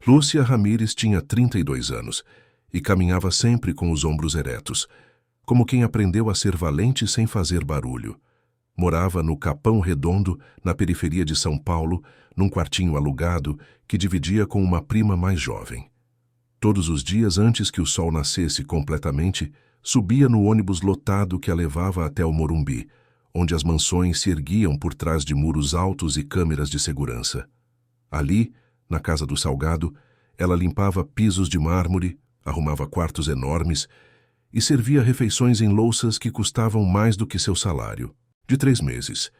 Lúcia Ramírez tinha 32 anos e caminhava sempre com os ombros eretos, como quem aprendeu a ser valente sem fazer barulho. Morava no Capão Redondo, na periferia de São Paulo, num quartinho alugado que dividia com uma prima mais jovem. Todos os dias, antes que o sol nascesse completamente, subia no ônibus lotado que a levava até o Morumbi, onde as mansões se erguiam por trás de muros altos e câmeras de segurança. Ali, na casa do Salgado, ela limpava pisos de mármore, arrumava quartos enormes e servia refeições em louças que custavam mais do que seu salário. De 3 meses.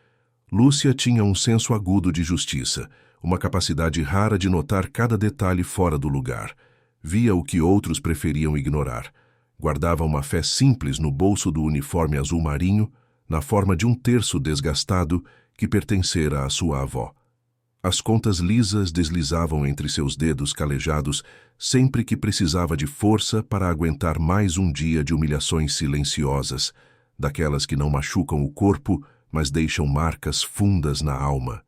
Lúcia tinha um senso agudo de justiça, uma capacidade rara de notar cada detalhe fora do lugar. Via o que outros preferiam ignorar. Guardava uma fé simples no bolso do uniforme azul marinho, na forma de um terço desgastado que pertencera à sua avó. As contas lisas deslizavam entre seus dedos calejados sempre que precisava de força para aguentar mais um dia de humilhações silenciosas, daquelas que não machucam o corpo, mas deixam marcas fundas na alma.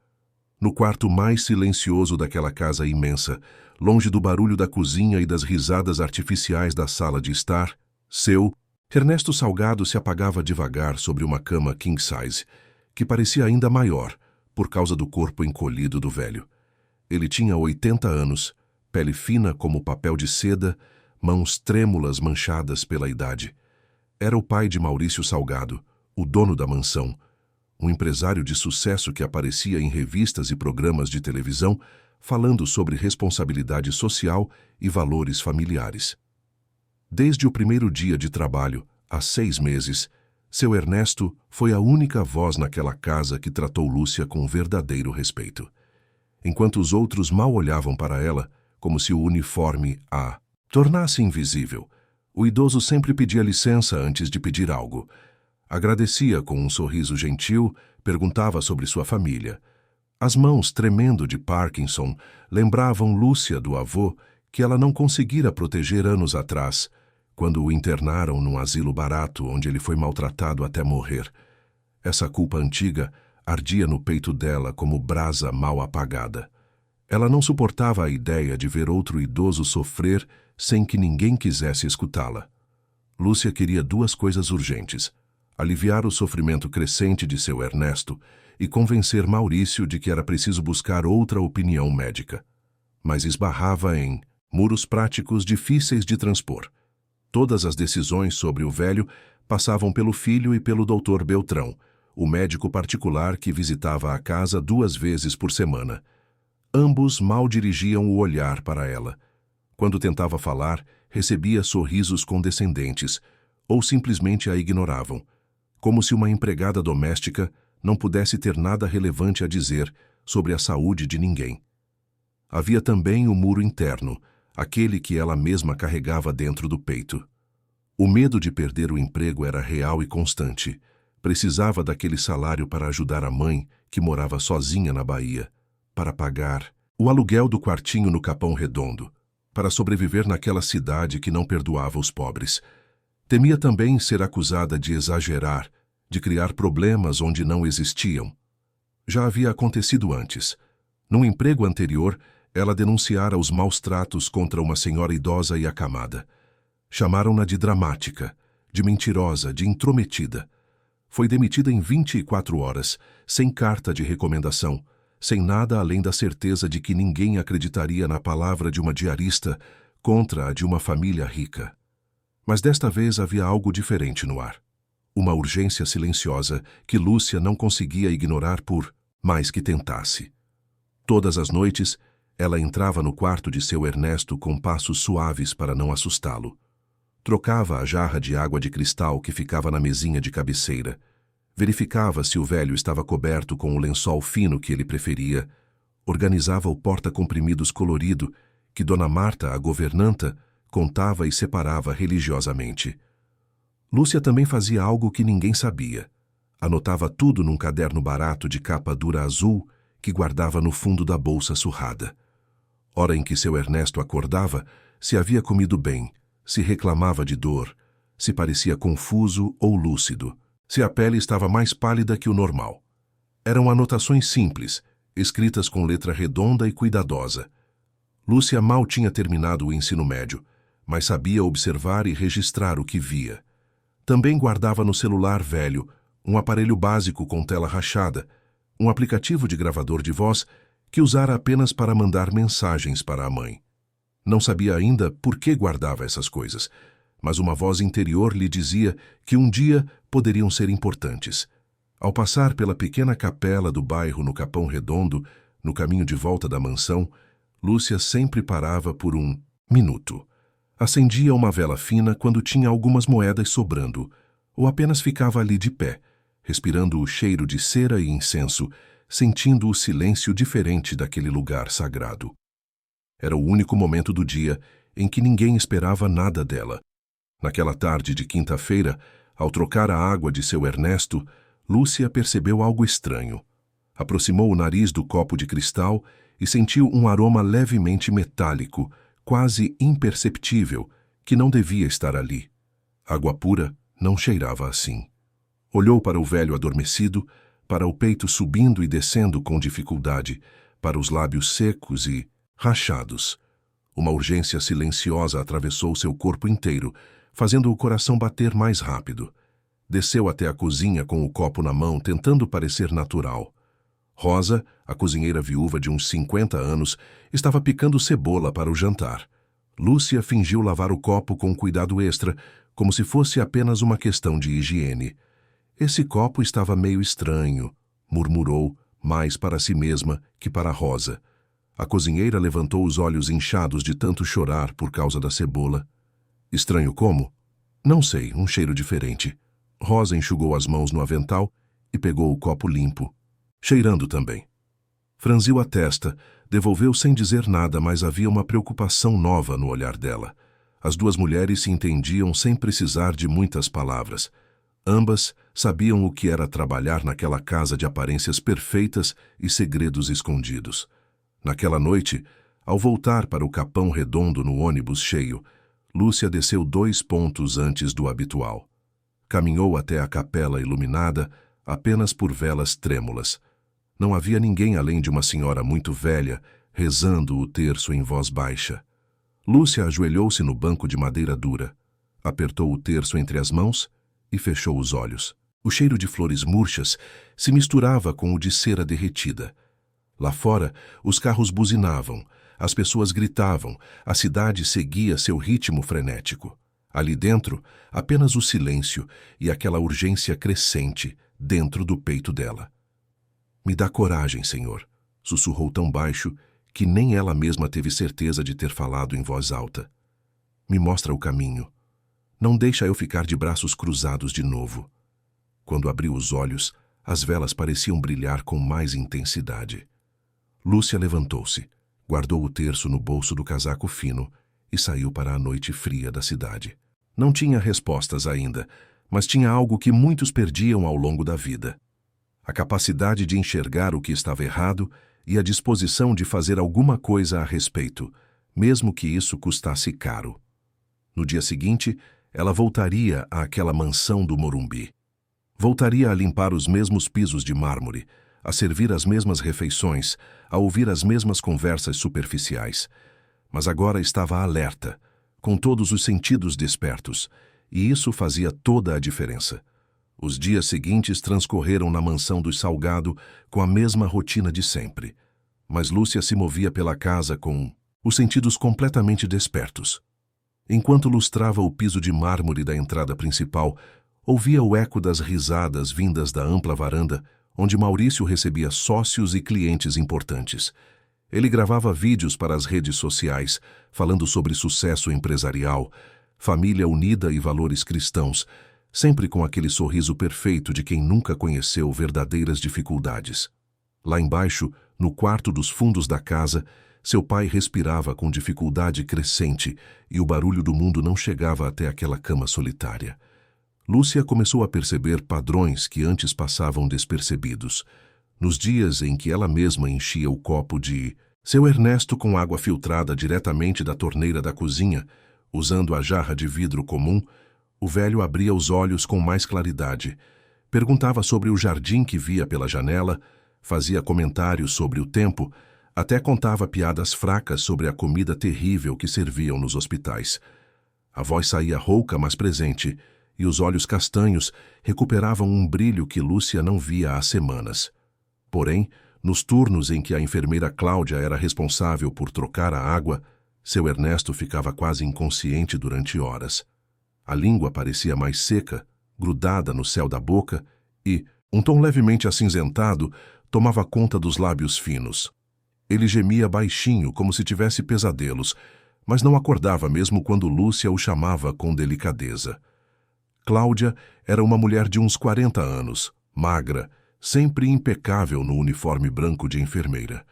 No quarto mais silencioso daquela casa imensa, longe do barulho da cozinha e das risadas artificiais da sala de estar, Ernesto Salgado se apagava devagar sobre uma cama king size, que parecia ainda maior, por causa do corpo encolhido do velho. Ele tinha 80 anos, pele fina como papel de seda, mãos trêmulas manchadas pela idade. Era o pai de Maurício Salgado, o dono da mansão, um empresário de sucesso que aparecia em revistas e programas de televisão falando sobre responsabilidade social e valores familiares. Desde o primeiro dia de trabalho, há 6 meses, seu Ernesto foi a única voz naquela casa que tratou Lúcia com verdadeiro respeito. Enquanto os outros mal olhavam para ela, como se o uniforme a tornasse invisível, o idoso sempre pedia licença antes de pedir algo. Agradecia com um sorriso gentil, perguntava sobre sua família. As mãos tremendo de Parkinson lembravam Lúcia do avô que ela não conseguira proteger anos atrás, quando o internaram num asilo barato onde ele foi maltratado até morrer. Essa culpa antiga ardia no peito dela como brasa mal apagada. Ela não suportava a ideia de ver outro idoso sofrer sem que ninguém quisesse escutá-la. Lúcia queria 2 coisas urgentes: aliviar o sofrimento crescente de seu Ernesto e convencer Maurício de que era preciso buscar outra opinião médica. Mas esbarrava em muros práticos difíceis de transpor. Todas as decisões sobre o velho passavam pelo filho e pelo Dr. Beltrão, o médico particular que visitava a casa 2 vezes por semana. Ambos mal dirigiam o olhar para ela. Quando tentava falar, recebia sorrisos condescendentes, ou simplesmente a ignoravam, como se uma empregada doméstica não pudesse ter nada relevante a dizer sobre a saúde de ninguém. Havia também o muro interno, aquele que ela mesma carregava dentro do peito. O medo de perder o emprego era real e constante. Precisava daquele salário para ajudar a mãe, que morava sozinha na Bahia, para pagar o aluguel do quartinho no Capão Redondo, para sobreviver naquela cidade que não perdoava os pobres. Temia também ser acusada de exagerar, de criar problemas onde não existiam. Já havia acontecido antes. Num emprego anterior, ela denunciara os maus tratos contra uma senhora idosa e acamada. Chamaram-na de dramática, de mentirosa, de intrometida. Foi demitida em 24 horas, sem carta de recomendação, sem nada além da certeza de que ninguém acreditaria na palavra de uma diarista contra a de uma família rica. Mas desta vez havia algo diferente no ar. Uma urgência silenciosa que Lúcia não conseguia ignorar por mais que tentasse. Todas as noites, ela entrava no quarto de seu Ernesto com passos suaves para não assustá-lo. Trocava a jarra de água de cristal que ficava na mesinha de cabeceira. Verificava se o velho estava coberto com o lençol fino que ele preferia. Organizava o porta-comprimidos colorido que Dona Marta, a governanta, contava e separava religiosamente. Lúcia também fazia algo que ninguém sabia. Anotava tudo num caderno barato de capa dura azul que guardava no fundo da bolsa surrada. Hora em que seu Ernesto acordava, se havia comido bem, se reclamava de dor, se parecia confuso ou lúcido, se a pele estava mais pálida que o normal. Eram anotações simples, escritas com letra redonda e cuidadosa. Lúcia mal tinha terminado o ensino médio, mas sabia observar e registrar o que via. Também guardava no celular velho um aparelho básico com tela rachada, um aplicativo de gravador de voz que usara apenas para mandar mensagens para a mãe. Não sabia ainda por que guardava essas coisas, mas uma voz interior lhe dizia que um dia poderiam ser importantes. Ao passar pela pequena capela do bairro no Capão Redondo, no caminho de volta da mansão, Lúcia sempre parava por um minuto. Acendia uma vela fina quando tinha algumas moedas sobrando, ou apenas ficava ali de pé, respirando o cheiro de cera e incenso, sentindo o silêncio diferente daquele lugar sagrado. Era o único momento do dia em que ninguém esperava nada dela. Naquela tarde de quinta-feira, ao trocar a água de seu Ernesto, Lúcia percebeu algo estranho. Aproximou o nariz do copo de cristal e sentiu um aroma levemente metálico, quase imperceptível, que não devia estar ali. Água pura não cheirava assim. Olhou para o velho adormecido, para o peito subindo e descendo com dificuldade, para os lábios secos e rachados. Uma urgência silenciosa atravessou seu corpo inteiro, fazendo o coração bater mais rápido. Desceu até a cozinha com o copo na mão, tentando parecer natural. Rosa, a cozinheira viúva de uns 50 anos, estava picando cebola para o jantar. Lúcia fingiu lavar o copo com cuidado extra, como se fosse apenas uma questão de higiene. Esse copo estava meio estranho, murmurou, mais para si mesma que para Rosa. A cozinheira levantou os olhos inchados de tanto chorar por causa da cebola. Estranho como? Não sei, um cheiro diferente. Rosa enxugou as mãos no avental e pegou o copo limpo, cheirando também. Franziu a testa, devolveu sem dizer nada, mas havia uma preocupação nova no olhar dela. As duas mulheres se entendiam sem precisar de muitas palavras. Ambas sabiam o que era trabalhar naquela casa de aparências perfeitas e segredos escondidos. Naquela noite, ao voltar para o Capão Redondo no ônibus cheio, Lúcia desceu 2 pontos antes do habitual. Caminhou até a capela iluminada apenas por velas trêmulas. Não havia ninguém além de uma senhora muito velha, rezando o terço em voz baixa. Lúcia ajoelhou-se no banco de madeira dura, apertou o terço entre as mãos e fechou os olhos. O cheiro de flores murchas se misturava com o de cera derretida. Lá fora, os carros buzinavam, as pessoas gritavam, a cidade seguia seu ritmo frenético. Ali dentro, apenas o silêncio e aquela urgência crescente dentro do peito dela. Me dá coragem, Senhor, sussurrou tão baixo que nem ela mesma teve certeza de ter falado em voz alta. Me mostra o caminho. Não deixa eu ficar de braços cruzados de novo. Quando abriu os olhos, as velas pareciam brilhar com mais intensidade. Lúcia levantou-se, guardou o terço no bolso do casaco fino e saiu para a noite fria da cidade. Não tinha respostas ainda, mas tinha algo que muitos perdiam ao longo da vida: a capacidade de enxergar o que estava errado e a disposição de fazer alguma coisa a respeito, mesmo que isso custasse caro. No dia seguinte, ela voltaria àquela mansão do Morumbi. Voltaria a limpar os mesmos pisos de mármore, a servir as mesmas refeições, a ouvir as mesmas conversas superficiais. Mas agora estava alerta, com todos os sentidos despertos, e isso fazia toda a diferença. Os dias seguintes transcorreram na mansão dos Salgado com a mesma rotina de sempre. Mas Lúcia se movia pela casa com os sentidos completamente despertos. Enquanto lustrava o piso de mármore da entrada principal, ouvia o eco das risadas vindas da ampla varanda, onde Maurício recebia sócios e clientes importantes. Ele gravava vídeos para as redes sociais, falando sobre sucesso empresarial, família unida e valores cristãos, sempre com aquele sorriso perfeito de quem nunca conheceu verdadeiras dificuldades. Lá embaixo, no quarto dos fundos da casa, seu pai respirava com dificuldade crescente e o barulho do mundo não chegava até aquela cama solitária. Lúcia começou a perceber padrões que antes passavam despercebidos. Nos dias em que ela mesma enchia o copo de seu Ernesto com água filtrada diretamente da torneira da cozinha, usando a jarra de vidro comum, o velho abria os olhos com mais claridade, perguntava sobre o jardim que via pela janela, fazia comentários sobre o tempo, Até contava piadas fracas sobre a comida terrível que serviam nos hospitais. A voz saía rouca, mas presente, e os olhos castanhos recuperavam um brilho que Lúcia não via há semanas. Porém, nos turnos em que a enfermeira Cláudia era responsável por trocar a água, seu Ernesto ficava quase inconsciente durante horas. A língua parecia mais seca, grudada no céu da boca, e, um tom levemente acinzentado, tomava conta dos lábios finos. Ele gemia baixinho, como se tivesse pesadelos, mas não acordava mesmo quando Lúcia o chamava com delicadeza. Cláudia era uma mulher de uns 40 anos, magra, sempre impecável no uniforme branco de enfermeira.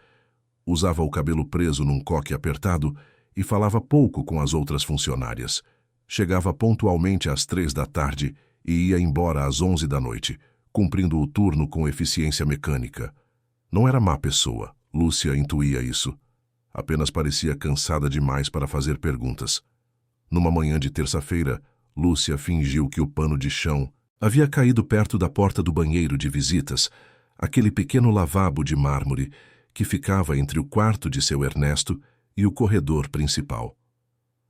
Usava o cabelo preso num coque apertado e falava pouco com as outras funcionárias. Chegava pontualmente às 3 da tarde e ia embora às 11 da noite, cumprindo o turno com eficiência mecânica. Não era má pessoa, Lúcia intuía isso. Apenas parecia cansada demais para fazer perguntas. Numa manhã de terça-feira, Lúcia fingiu que o pano de chão havia caído perto da porta do banheiro de visitas, aquele pequeno lavabo de mármore que ficava entre o quarto de seu Ernesto e o corredor principal.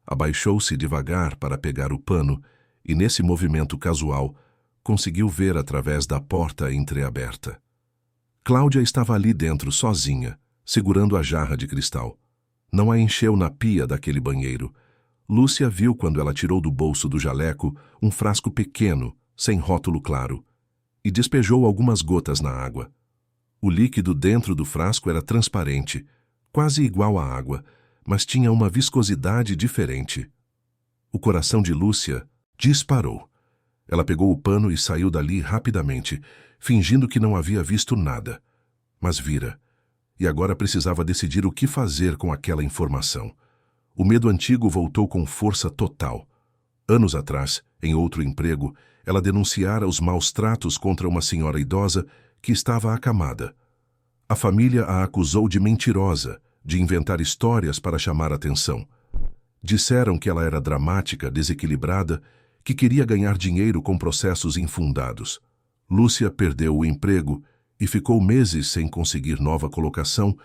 Abaixou-se devagar para pegar o pano e, nesse movimento casual, conseguiu ver através da porta entreaberta. Cláudia estava ali dentro sozinha, segurando a jarra de cristal. Não a encheu na pia daquele banheiro. Lúcia viu quando ela tirou do bolso do jaleco um frasco pequeno, sem rótulo claro, e despejou algumas gotas na água. O líquido dentro do frasco era transparente, quase igual à água, mas tinha uma viscosidade diferente. O coração de Lúcia disparou. Ela pegou o pano e saiu dali rapidamente, fingindo que não havia visto nada. Mas vira. E agora precisava decidir o que fazer com aquela informação. O medo antigo voltou com força total. Anos atrás, em outro emprego, ela denunciara os maus tratos contra uma senhora idosa que estava acamada. A família a acusou de mentirosa, de inventar histórias para chamar atenção. Disseram que ela era dramática, desequilibrada, que queria ganhar dinheiro com processos infundados. Lúcia perdeu o emprego e ficou meses sem conseguir nova colocação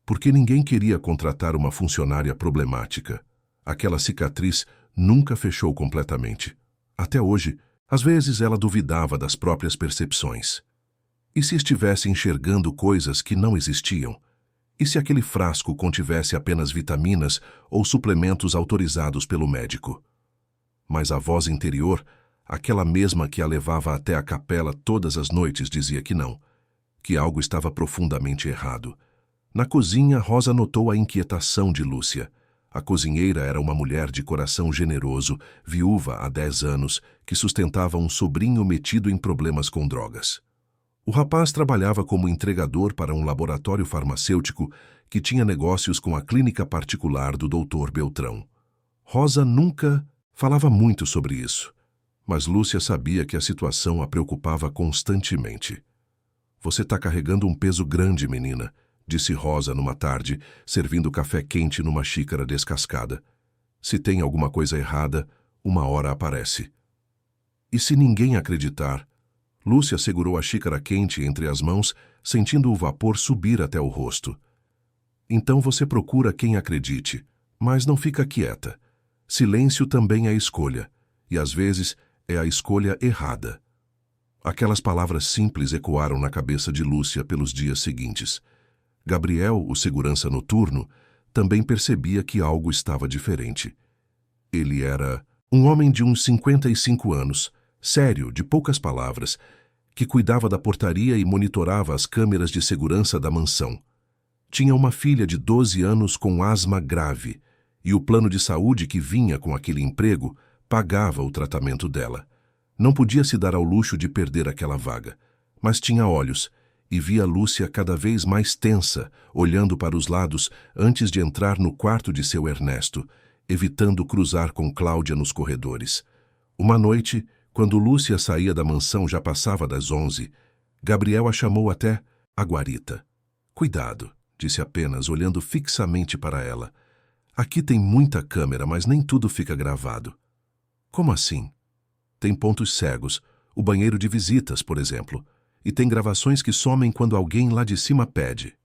porque ninguém queria contratar uma funcionária problemática. Aquela cicatriz nunca fechou completamente. Até hoje, às vezes ela duvidava das próprias percepções. E se estivesse enxergando coisas que não existiam? E se aquele frasco contivesse apenas vitaminas ou suplementos autorizados pelo médico? Mas a voz interior, aquela mesma que a levava até a capela todas as noites, dizia que não, que algo estava profundamente errado. Na cozinha, Rosa notou a inquietação de Lúcia. A cozinheira era uma mulher de coração generoso, viúva há 10 anos, que sustentava um sobrinho metido em problemas com drogas. O rapaz trabalhava como entregador para um laboratório farmacêutico que tinha negócios com a clínica particular do Dr. Beltrão. Rosa nunca falava muito sobre isso, mas Lúcia sabia que a situação a preocupava constantemente. "Você está carregando um peso grande, menina", disse Rosa numa tarde, servindo café quente numa xícara descascada. "Se tem alguma coisa errada, uma hora aparece." E se ninguém acreditar? Lúcia segurou a xícara quente entre as mãos, sentindo o vapor subir até o rosto. "Então você procura quem acredite, mas não fica quieta. Silêncio também é escolha, e às vezes é a escolha errada." Aquelas palavras simples ecoaram na cabeça de Lúcia pelos dias seguintes. Gabriel, o segurança noturno, também percebia que algo estava diferente. Ele era um homem de uns 55 anos, sério, de poucas palavras, que cuidava da portaria e monitorava as câmeras de segurança da mansão. Tinha uma filha de 12 anos com asma grave, e o plano de saúde que vinha com aquele emprego pagava o tratamento dela. Não podia se dar ao luxo de perder aquela vaga, mas tinha olhos, e via Lúcia cada vez mais tensa, olhando para os lados antes de entrar no quarto de seu Ernesto, evitando cruzar com Cláudia nos corredores. Uma noite, quando Lúcia saía da mansão já passava das 11, Gabriel a chamou até a guarita. "Cuidado", disse apenas, olhando fixamente para ela. "Aqui tem muita câmera, mas nem tudo fica gravado." "Como assim?" "Tem pontos cegos, o banheiro de visitas, por exemplo, e tem gravações que somem quando alguém lá de cima pede."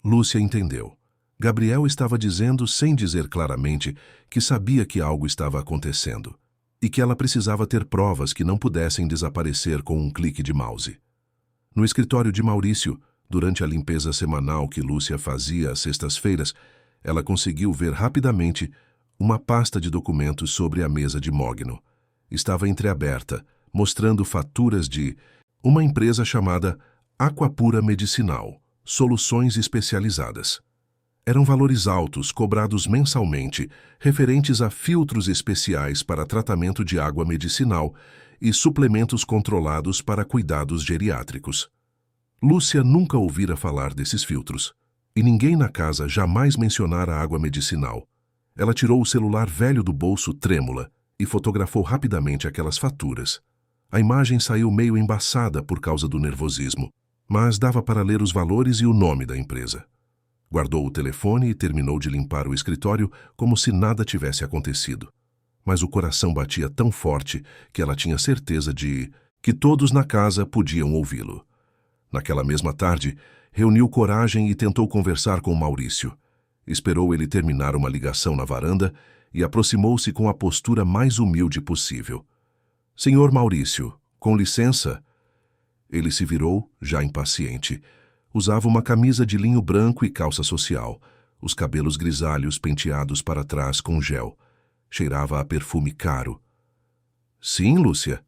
Lúcia entendeu. Gabriel estava dizendo, sem dizer claramente, que sabia que algo estava acontecendo e que ela precisava ter provas que não pudessem desaparecer com um clique de mouse. No escritório de Maurício, durante a limpeza semanal que Lúcia fazia às sextas-feiras, ela conseguiu ver rapidamente uma pasta de documentos sobre a mesa de Mogno. Estava entreaberta, mostrando faturas de uma empresa chamada Aquapura Medicinal, Soluções Especializadas. Eram valores altos, cobrados mensalmente, referentes a filtros especiais para tratamento de água medicinal e suplementos controlados para cuidados geriátricos. Lúcia nunca ouvira falar desses filtros, e ninguém na casa jamais mencionara água medicinal. Ela tirou o celular velho do bolso trêmula e fotografou rapidamente aquelas faturas. A imagem saiu meio embaçada por causa do nervosismo, mas dava para ler os valores e o nome da empresa. Guardou o telefone e terminou de limpar o escritório como se nada tivesse acontecido. Mas o coração batia tão forte que ela tinha certeza de que todos na casa podiam ouvi-lo. Naquela mesma tarde, reuniu coragem e tentou conversar com Maurício. Esperou ele terminar uma ligação na varanda e aproximou-se com a postura mais humilde possível. "Senhor Maurício, com licença?" Ele se virou, já impaciente. Usava uma camisa de linho branco e calça social, os cabelos grisalhos penteados para trás com gel. Cheirava a perfume caro. "Sim, Lúcia.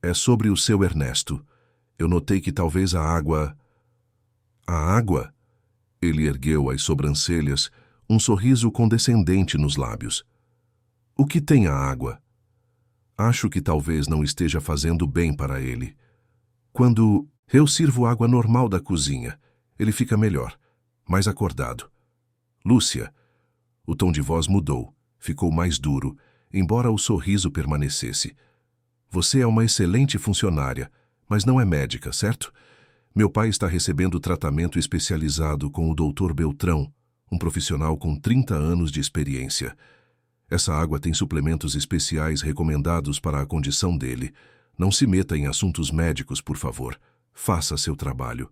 É sobre o seu Ernesto. Eu notei que talvez a água..." "A água?" Ele ergueu as sobrancelhas, um sorriso condescendente nos lábios. "O que tem a água?" "Acho que talvez não esteja fazendo bem para ele. Quando eu sirvo água normal da cozinha, ele fica melhor, mais acordado." "Lúcia." O tom de voz mudou, ficou mais duro, embora o sorriso permanecesse. "Você é uma excelente funcionária, mas não é médica, certo? Meu pai está recebendo tratamento especializado com o Dr. Beltrão, um profissional com 30 anos de experiência. Essa água tem suplementos especiais recomendados para a condição dele. Não se meta em assuntos médicos, por favor. Faça seu trabalho."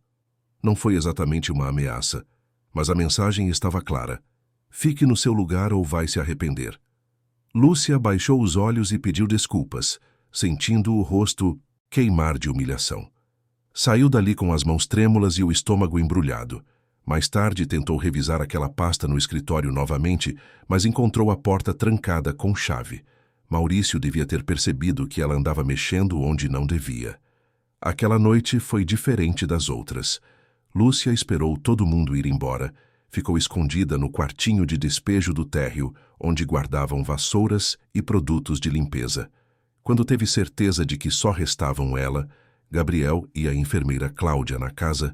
Não foi exatamente uma ameaça, mas a mensagem estava clara. Fique no seu lugar ou vai se arrepender. Lúcia baixou os olhos e pediu desculpas, sentindo o rosto queimar de humilhação. Saiu dali com as mãos trêmulas e o estômago embrulhado. Mais tarde tentou revisar aquela pasta no escritório novamente, mas encontrou a porta trancada com chave. Maurício devia ter percebido que ela andava mexendo onde não devia. Aquela noite foi diferente das outras. Lúcia esperou todo mundo ir embora. Ficou escondida no quartinho de despejo do térreo, onde guardavam vassouras e produtos de limpeza. Quando teve certeza de que só restavam ela, Gabriel e a enfermeira Cláudia na casa,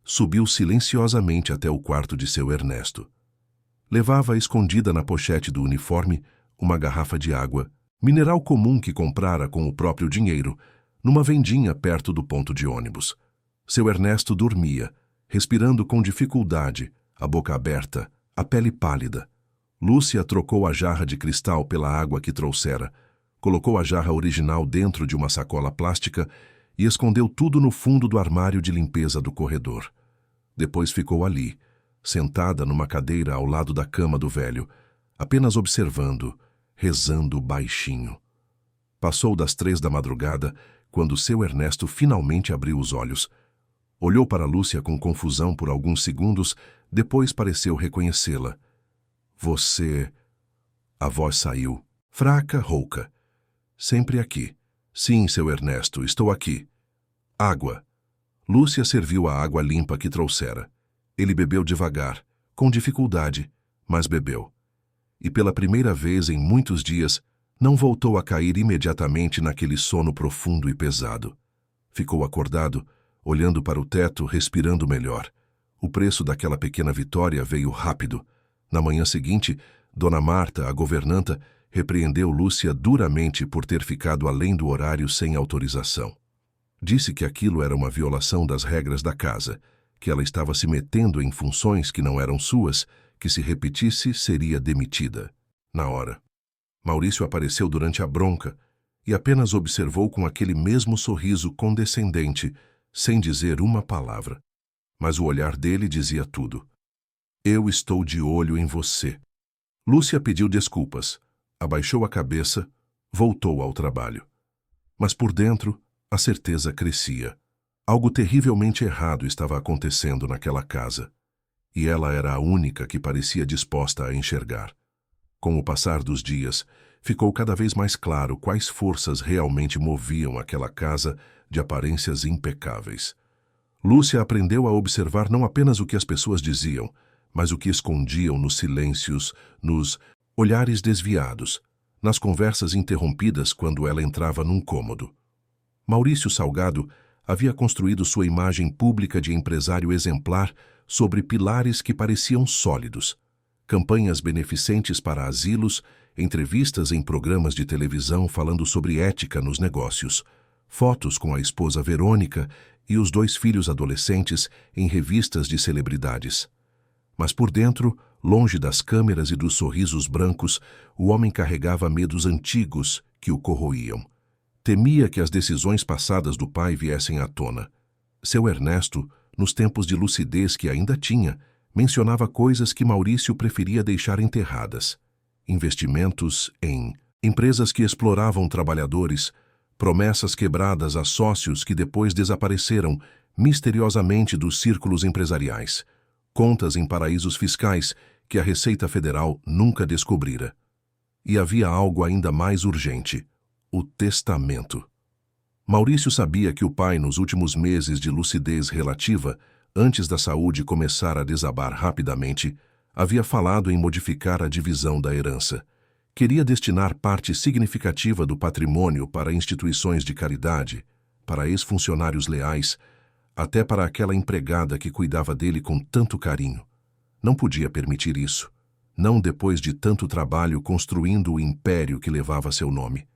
subiu silenciosamente até o quarto de seu Ernesto. Levava escondida na pochete do uniforme uma garrafa de água, mineral comum que comprara com o próprio dinheiro, numa vendinha perto do ponto de ônibus. Seu Ernesto dormia, respirando com dificuldade, a boca aberta, a pele pálida. Lúcia trocou a jarra de cristal pela água que trouxera, colocou a jarra original dentro de uma sacola plástica e escondeu tudo no fundo do armário de limpeza do corredor. Depois ficou ali, sentada numa cadeira ao lado da cama do velho, apenas observando, rezando baixinho. Passou das 3 da madrugada, quando seu Ernesto finalmente abriu os olhos. Olhou para Lúcia com confusão por alguns segundos, depois pareceu reconhecê-la. "Você..." A voz saiu, fraca, rouca. "Sempre aqui." "Sim, seu Ernesto, estou aqui." "Água." Lúcia serviu a água limpa que trouxera. Ele bebeu devagar, com dificuldade, mas bebeu. E pela primeira vez em muitos dias, não voltou a cair imediatamente naquele sono profundo e pesado. Ficou acordado, olhando para o teto, respirando melhor. O preço daquela pequena vitória veio rápido. Na manhã seguinte, Dona Marta, a governanta, repreendeu Lúcia duramente por ter ficado além do horário sem autorização. Disse que aquilo era uma violação das regras da casa, que ela estava se metendo em funções que não eram suas, que se repetisse seria demitida. Na hora. Maurício apareceu durante a bronca e apenas observou com aquele mesmo sorriso condescendente, sem dizer uma palavra. Mas o olhar dele dizia tudo. Eu estou de olho em você. Lúcia pediu desculpas, abaixou a cabeça, voltou ao trabalho. Mas por dentro, a certeza crescia. Algo terrivelmente errado estava acontecendo naquela casa. E ela era a única que parecia disposta a enxergar. Com o passar dos dias, ficou cada vez mais claro quais forças realmente moviam aquela casa de aparências impecáveis. Lúcia aprendeu a observar não apenas o que as pessoas diziam, mas o que escondiam nos silêncios, nos olhares desviados, nas conversas interrompidas quando ela entrava num cômodo. Maurício Salgado havia construído sua imagem pública de empresário exemplar sobre pilares que pareciam sólidos. Campanhas beneficentes para asilos, entrevistas em programas de televisão falando sobre ética nos negócios, fotos com a esposa Verônica e os 2 filhos adolescentes em revistas de celebridades. Mas por dentro, longe das câmeras e dos sorrisos brancos, o homem carregava medos antigos que o corroíam. Temia que as decisões passadas do pai viessem à tona. Seu Ernesto, nos tempos de lucidez que ainda tinha, mencionava coisas que Maurício preferia deixar enterradas. Investimentos em empresas que exploravam trabalhadores, promessas quebradas a sócios que depois desapareceram misteriosamente dos círculos empresariais, contas em paraísos fiscais que a Receita Federal nunca descobrira. E havia algo ainda mais urgente: o testamento. Maurício sabia que o pai, nos últimos meses de lucidez relativa, antes da saúde começar a desabar rapidamente, havia falado em modificar a divisão da herança. Queria destinar parte significativa do patrimônio para instituições de caridade, para ex-funcionários leais, até para aquela empregada que cuidava dele com tanto carinho. Não podia permitir isso, não depois de tanto trabalho construindo o império que levava seu nome.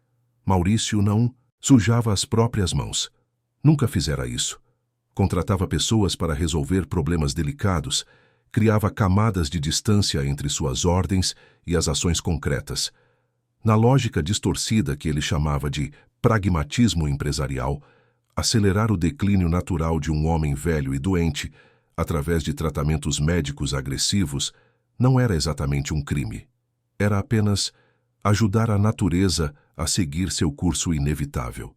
Maurício não sujava as próprias mãos. Nunca fizera isso. Contratava pessoas para resolver problemas delicados, criava camadas de distância entre suas ordens e as ações concretas. Na lógica distorcida que ele chamava de pragmatismo empresarial, acelerar o declínio natural de um homem velho e doente, através de tratamentos médicos agressivos, não era exatamente um crime. Era apenas ajudar a natureza a seguir seu curso inevitável.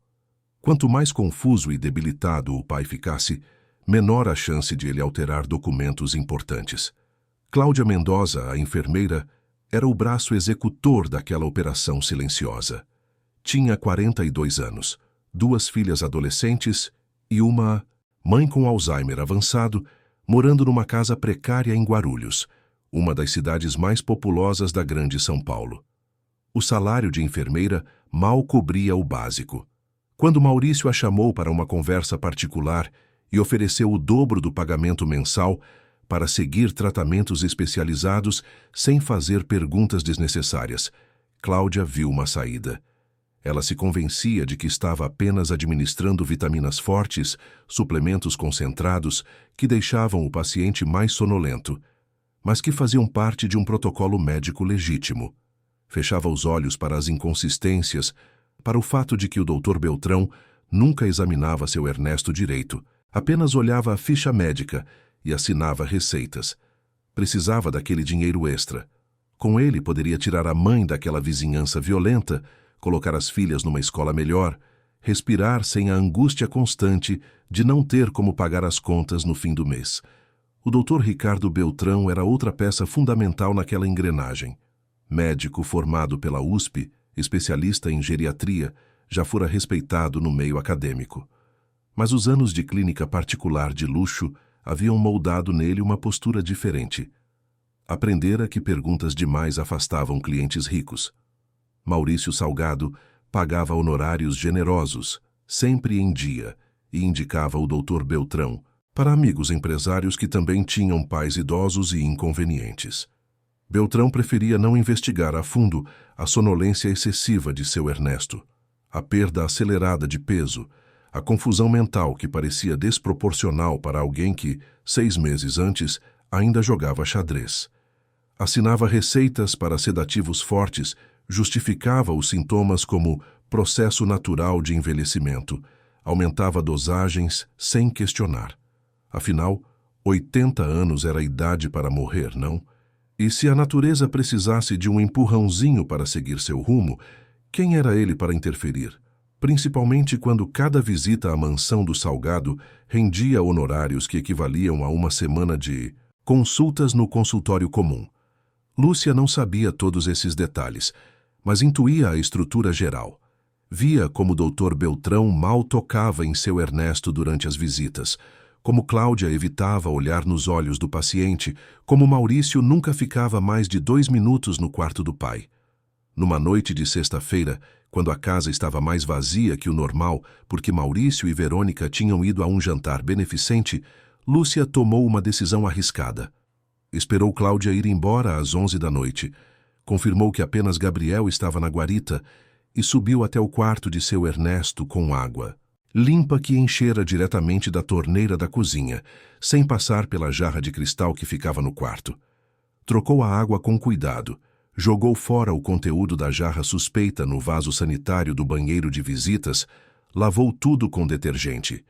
Quanto mais confuso e debilitado o pai ficasse, menor a chance de ele alterar documentos importantes. Cláudia Mendoza, a enfermeira, era o braço executor daquela operação silenciosa. Tinha 42 anos, 2 filhas adolescentes e uma mãe com Alzheimer avançado, morando numa casa precária em Guarulhos, uma das cidades mais populosas da grande São Paulo. O salário de enfermeira mal cobria o básico. Quando Maurício a chamou para uma conversa particular e ofereceu o dobro do pagamento mensal para seguir tratamentos especializados sem fazer perguntas desnecessárias, Cláudia viu uma saída. Ela se convencia de que estava apenas administrando vitaminas fortes, suplementos concentrados que deixavam o paciente mais sonolento, mas que faziam parte de um protocolo médico legítimo. Fechava os olhos para as inconsistências, para o fato de que o Dr. Beltrão nunca examinava seu Ernesto direito, apenas olhava a ficha médica e assinava receitas. Precisava daquele dinheiro extra. Com ele poderia tirar a mãe daquela vizinhança violenta, colocar as filhas numa escola melhor, respirar sem a angústia constante de não ter como pagar as contas no fim do mês. O Dr. Ricardo Beltrão era outra peça fundamental naquela engrenagem. Médico formado pela USP, especialista em geriatria, já fora respeitado no meio acadêmico. Mas os anos de clínica particular de luxo haviam moldado nele uma postura diferente. Aprendera que perguntas demais afastavam clientes ricos. Maurício Salgado pagava honorários generosos, sempre em dia, e indicava o Dr. Beltrão para amigos empresários que também tinham pais idosos e inconvenientes. Beltrão preferia não investigar a fundo a sonolência excessiva de seu Ernesto, a perda acelerada de peso, a confusão mental que parecia desproporcional para alguém que, 6 meses antes, ainda jogava xadrez. Assinava receitas para sedativos fortes, justificava os sintomas como processo natural de envelhecimento, aumentava dosagens sem questionar. Afinal, 80 anos era a idade para morrer, não? E se a natureza precisasse de um empurrãozinho para seguir seu rumo, quem era ele para interferir? Principalmente quando cada visita à mansão do Salgado rendia honorários que equivaliam a uma semana de consultas no consultório comum. Lúcia não sabia todos esses detalhes, mas intuía a estrutura geral. Via como o Dr. Beltrão mal tocava em seu Ernesto durante as visitas, como Cláudia evitava olhar nos olhos do paciente, como Maurício nunca ficava mais de 2 minutos no quarto do pai. Numa noite de sexta-feira, quando a casa estava mais vazia que o normal, porque Maurício e Verônica tinham ido a um jantar beneficente, Lúcia tomou uma decisão arriscada. Esperou Cláudia ir embora às 11 da noite, confirmou que apenas Gabriel estava na guarita e subiu até o quarto de seu Ernesto com água limpa que enchera diretamente da torneira da cozinha, sem passar pela jarra de cristal que ficava no quarto. Trocou a água com cuidado, jogou fora o conteúdo da jarra suspeita no vaso sanitário do banheiro de visitas, lavou tudo com detergente.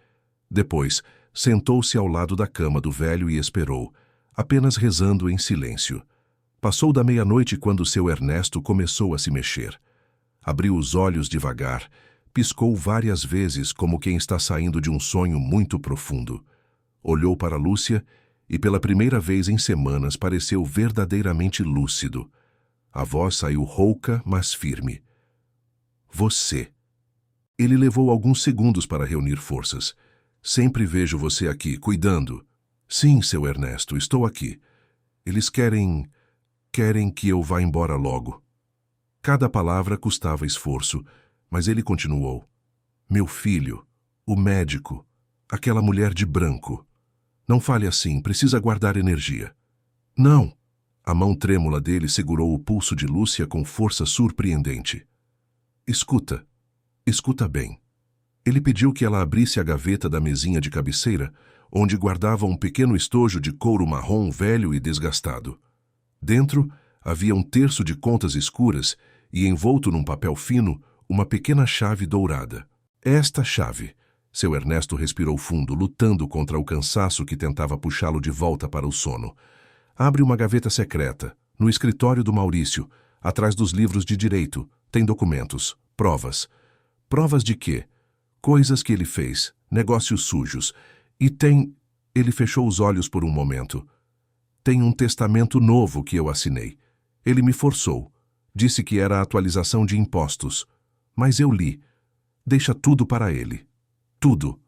Depois, sentou-se ao lado da cama do velho e esperou, apenas rezando em silêncio. Passou da meia-noite quando seu Ernesto começou a se mexer. Abriu os olhos devagar, piscou várias vezes como quem está saindo de um sonho muito profundo. Olhou para Lúcia e pela primeira vez em semanas pareceu verdadeiramente lúcido. A voz saiu rouca, mas firme. Você. Ele levou alguns segundos para reunir forças. Sempre vejo você aqui, cuidando. Sim, seu Ernesto, estou aqui. Eles querem que eu vá embora logo. Cada palavra custava esforço, mas ele continuou. Meu filho, o médico, aquela mulher de branco. Não fale assim, precisa guardar energia. Não! A mão trêmula dele segurou o pulso de Lúcia com força surpreendente. Escuta, escuta bem. Ele pediu que ela abrisse a gaveta da mesinha de cabeceira, onde guardava um pequeno estojo de couro marrom velho e desgastado. Dentro havia um terço de contas escuras e, envolto num papel fino, uma pequena chave dourada. Esta chave. Seu Ernesto respirou fundo, lutando contra o cansaço que tentava puxá-lo de volta para o sono. Abre uma gaveta secreta, no escritório do Maurício, atrás dos livros de direito. Tem documentos, provas. Provas de quê? Coisas que ele fez, negócios sujos. E tem... Ele fechou os olhos por um momento. Tem um testamento novo que eu assinei. Ele me forçou. Disse que era a atualização de impostos. Mas eu li. Deixa tudo para ele. Tudo.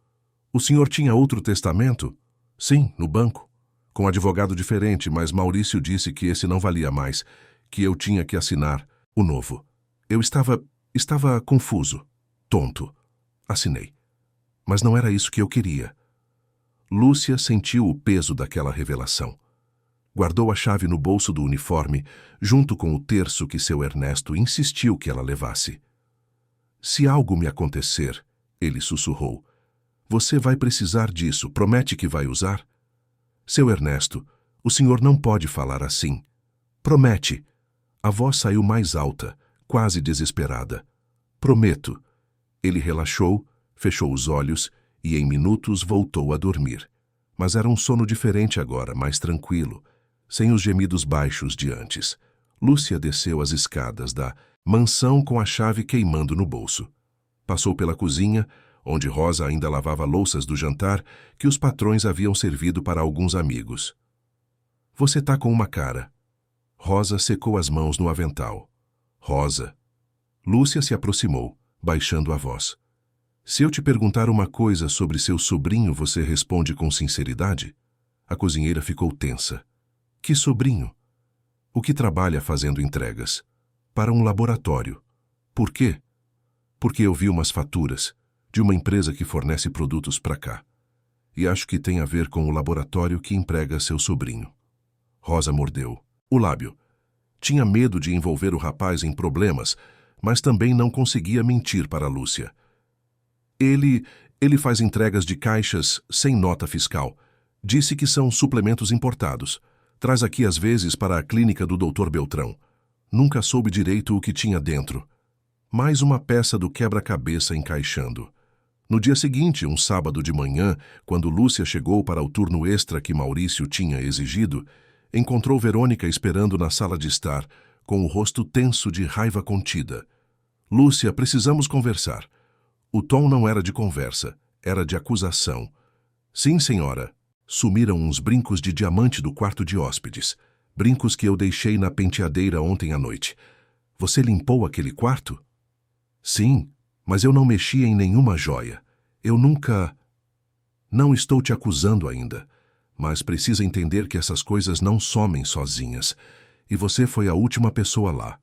O senhor tinha outro testamento? Sim, no banco. Com advogado diferente, mas Maurício disse que esse não valia mais, que eu tinha que assinar o novo. Eu estava confuso, tonto. Assinei. Mas não era isso que eu queria. Lúcia sentiu o peso daquela revelação. Guardou a chave no bolso do uniforme, junto com o terço que seu Ernesto insistiu que ela levasse. Se algo me acontecer, ele sussurrou, você vai precisar disso, promete que vai usar? Seu Ernesto, o senhor não pode falar assim. Promete. A voz saiu mais alta, quase desesperada. Prometo. Ele relaxou, fechou os olhos e em minutos voltou a dormir. Mas era um sono diferente agora, mais tranquilo, sem os gemidos baixos de antes. Lúcia desceu as escadas da mansão com a chave queimando no bolso. Passou pela cozinha, onde Rosa ainda lavava louças do jantar que os patrões haviam servido para alguns amigos. Você tá com uma cara. Rosa secou as mãos no avental. Rosa. Lúcia se aproximou, baixando a voz. Se eu te perguntar uma coisa sobre seu sobrinho, você responde com sinceridade? A cozinheira ficou tensa. Que sobrinho? O que trabalha fazendo entregas? Para um laboratório. Por quê? Porque eu vi umas faturas de uma empresa que fornece produtos para cá. E acho que tem a ver com o laboratório que emprega seu sobrinho. Rosa mordeu o lábio. Tinha medo de envolver o rapaz em problemas, mas também não conseguia mentir para Lúcia. Ele faz entregas de caixas sem nota fiscal. Disse que são suplementos importados. Traz aqui às vezes para a clínica do Dr. Beltrão. Nunca soube direito o que tinha dentro. Mais uma peça do quebra-cabeça encaixando. No dia seguinte, um sábado de manhã, quando Lúcia chegou para o turno extra que Maurício tinha exigido, encontrou Verônica esperando na sala de estar, com o rosto tenso de raiva contida. Lúcia, precisamos conversar. O tom não era de conversa, era de acusação. Sim, senhora. Sumiram uns brincos de diamante do quarto de hóspedes. Brincos que eu deixei na penteadeira ontem à noite. Você limpou aquele quarto? Sim, mas eu não mexi em nenhuma joia. Eu nunca... Não estou te acusando ainda, mas precisa entender que essas coisas não somem sozinhas. E você foi a última pessoa lá.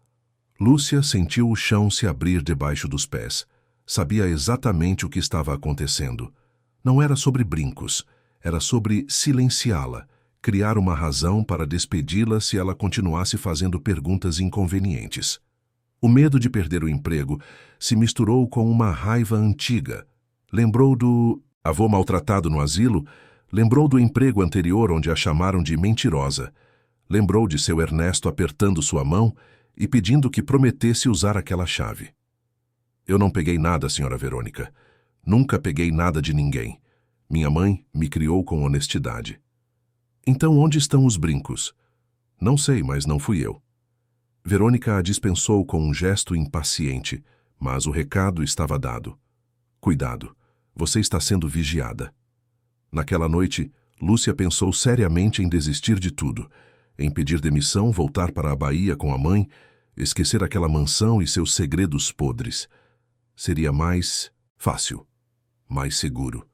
Lúcia sentiu o chão se abrir debaixo dos pés. Sabia exatamente o que estava acontecendo. Não era sobre brincos, era sobre silenciá-la, criar uma razão para despedi-la se ela continuasse fazendo perguntas inconvenientes. O medo de perder o emprego se misturou com uma raiva antiga. Lembrou do avô maltratado no asilo, lembrou do emprego anterior onde a chamaram de mentirosa, lembrou de seu Ernesto apertando sua mão e pedindo que prometesse usar aquela chave. Eu não peguei nada, senhora Verônica. Nunca peguei nada de ninguém. Minha mãe me criou com honestidade. Então onde estão os brincos? Não sei, mas não fui eu. Verônica a dispensou com um gesto impaciente, mas o recado estava dado. Cuidado, você está sendo vigiada. Naquela noite, Lúcia pensou seriamente em desistir de tudo, em pedir demissão, voltar para a Bahia com a mãe, esquecer aquela mansão e seus segredos podres. Seria mais fácil, mais seguro.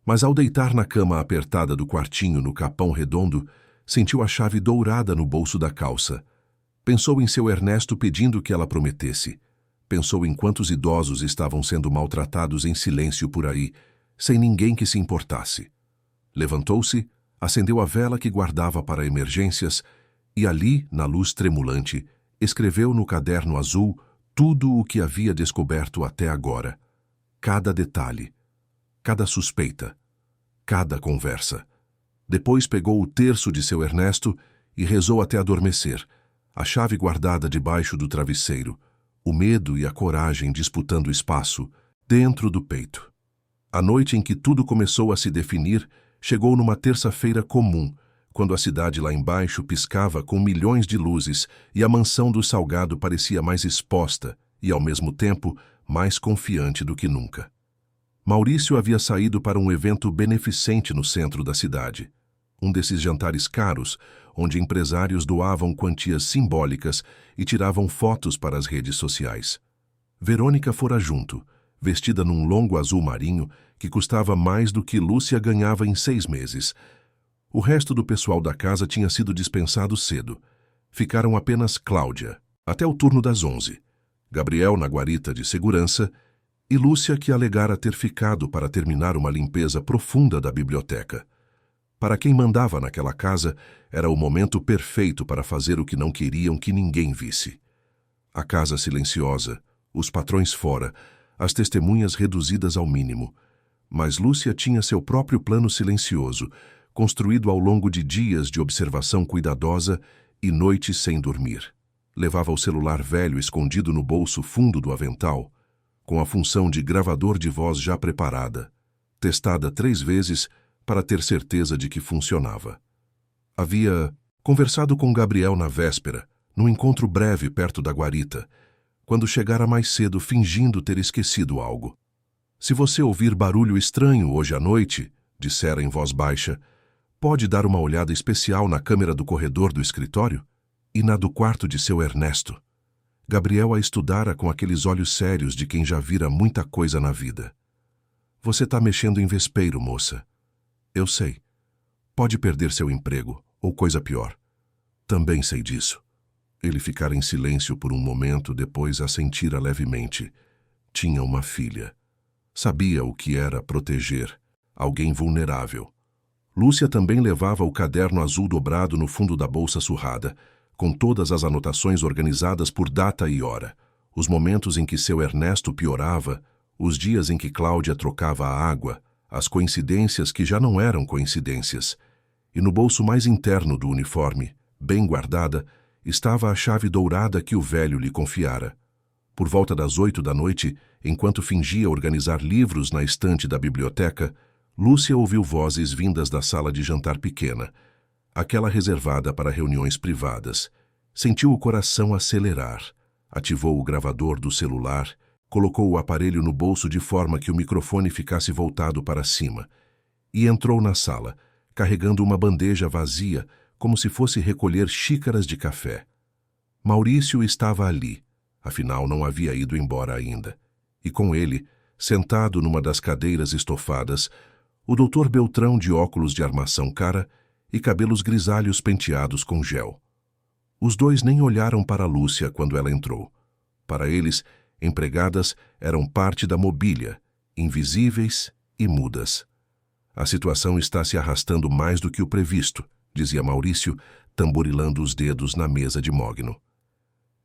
Mas ao deitar na cama apertada do quartinho no Capão Redondo, sentiu a chave dourada no bolso da calça. Pensou em seu Ernesto pedindo que ela prometesse. Pensou em quantos idosos estavam sendo maltratados em silêncio por aí, sem ninguém que se importasse. Levantou-se, acendeu a vela que guardava para emergências e ali, na luz tremulante, escreveu no caderno azul tudo o que havia descoberto até agora. Cada detalhe, cada suspeita, cada conversa. Depois pegou o terço de seu Ernesto e rezou até adormecer, a chave guardada debaixo do travesseiro, o medo e a coragem disputando espaço dentro do peito. A noite em que tudo começou a se definir chegou numa terça-feira comum, quando a cidade lá embaixo piscava com milhões de luzes e a mansão do Salgado parecia mais exposta e, ao mesmo tempo, mais confiante do que nunca. Maurício havia saído para um evento beneficente no centro da cidade. Um desses jantares caros, onde empresários doavam quantias simbólicas e tiravam fotos para as redes sociais. Verônica fora junto, vestida num longo azul marinho que custava mais do que Lúcia ganhava em 6 meses. O resto do pessoal da casa tinha sido dispensado cedo. Ficaram apenas Cláudia, até o turno das 11, Gabriel na guarita de segurança e Lúcia, que alegara ter ficado para terminar uma limpeza profunda da biblioteca. Para quem mandava naquela casa, era o momento perfeito para fazer o que não queriam que ninguém visse. A casa silenciosa, os patrões fora, as testemunhas reduzidas ao mínimo. Mas Lúcia tinha seu próprio plano silencioso, construído ao longo de dias de observação cuidadosa e noites sem dormir. Levava o celular velho escondido no bolso fundo do avental, com a função de gravador de voz já preparada, testada 3 vezes para ter certeza de que funcionava. Havia conversado com Gabriel na véspera, num encontro breve perto da guarita, quando chegara mais cedo fingindo ter esquecido algo. Se você ouvir barulho estranho hoje à noite, dissera em voz baixa, pode dar uma olhada especial na câmera do corredor do escritório e na do quarto de seu Ernesto. Gabriel a estudara com aqueles olhos sérios de quem já vira muita coisa na vida. Você está mexendo em vespeiro, moça. Eu sei. Pode perder seu emprego, ou coisa pior. Também sei disso. Ele ficara em silêncio por um momento, depois assentira levemente. Tinha uma filha. Sabia o que era proteger alguém vulnerável. Lúcia também levava o caderno azul dobrado no fundo da bolsa surrada, com todas as anotações organizadas por data e hora, os momentos em que seu Ernesto piorava, os dias em que Cláudia trocava a água, as coincidências que já não eram coincidências. E no bolso mais interno do uniforme, bem guardada, estava a chave dourada que o velho lhe confiara. Por volta das 8 da noite, enquanto fingia organizar livros na estante da biblioteca, Lúcia ouviu vozes vindas da sala de jantar pequena, aquela reservada para reuniões privadas. Sentiu o coração acelerar, ativou o gravador do celular, colocou o aparelho no bolso de forma que o microfone ficasse voltado para cima e entrou na sala, carregando uma bandeja vazia, como se fosse recolher xícaras de café. Maurício estava ali, afinal não havia ido embora ainda, e com ele, sentado numa das cadeiras estofadas, o Dr. Beltrão de óculos de armação cara e cabelos grisalhos penteados com gel. Os dois nem olharam para Lúcia quando ela entrou. Para eles, empregadas eram parte da mobília, invisíveis e mudas. A situação está se arrastando mais do que o previsto, dizia Maurício, tamborilando os dedos na mesa de mogno.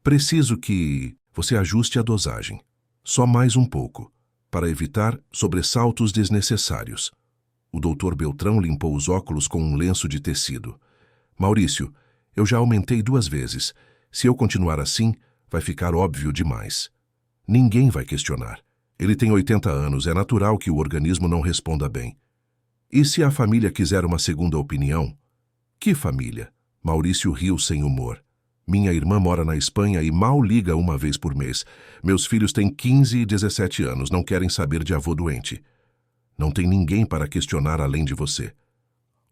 Preciso que você ajuste a dosagem. Só mais um pouco, para evitar sobressaltos desnecessários. O Dr. Beltrão limpou os óculos com um lenço de tecido. Maurício, eu já aumentei 2 vezes. Se eu continuar assim, vai ficar óbvio demais. Ninguém vai questionar. Ele tem 80 anos, é natural que o organismo não responda bem. E se a família quiser uma segunda opinião? Que família? Maurício riu sem humor. Minha irmã mora na Espanha e mal liga uma vez por mês. Meus filhos têm 15 e 17 anos, não querem saber de avô doente. Não tem ninguém para questionar além de você.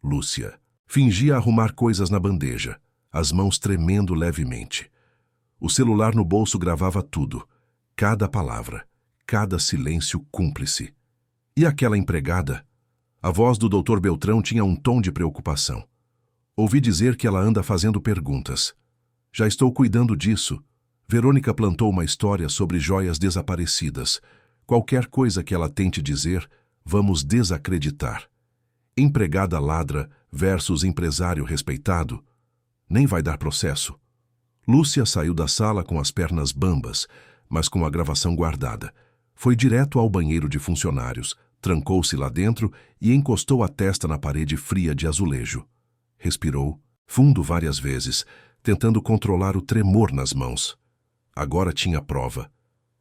Lúcia fingia arrumar coisas na bandeja, as mãos tremendo levemente. O celular no bolso gravava tudo, cada palavra, cada silêncio cúmplice. E aquela empregada? A voz do Dr. Beltrão tinha um tom de preocupação. Ouvi dizer que ela anda fazendo perguntas. Já estou cuidando disso. Verônica plantou uma história sobre joias desaparecidas. Qualquer coisa que ela tente dizer, vamos desacreditar. Empregada ladra versus empresário respeitado. Nem vai dar processo. Lúcia saiu da sala com as pernas bambas, mas com a gravação guardada. Foi direto ao banheiro de funcionários, trancou-se lá dentro e encostou a testa na parede fria de azulejo. Respirou fundo várias vezes, tentando controlar o tremor nas mãos. Agora tinha prova.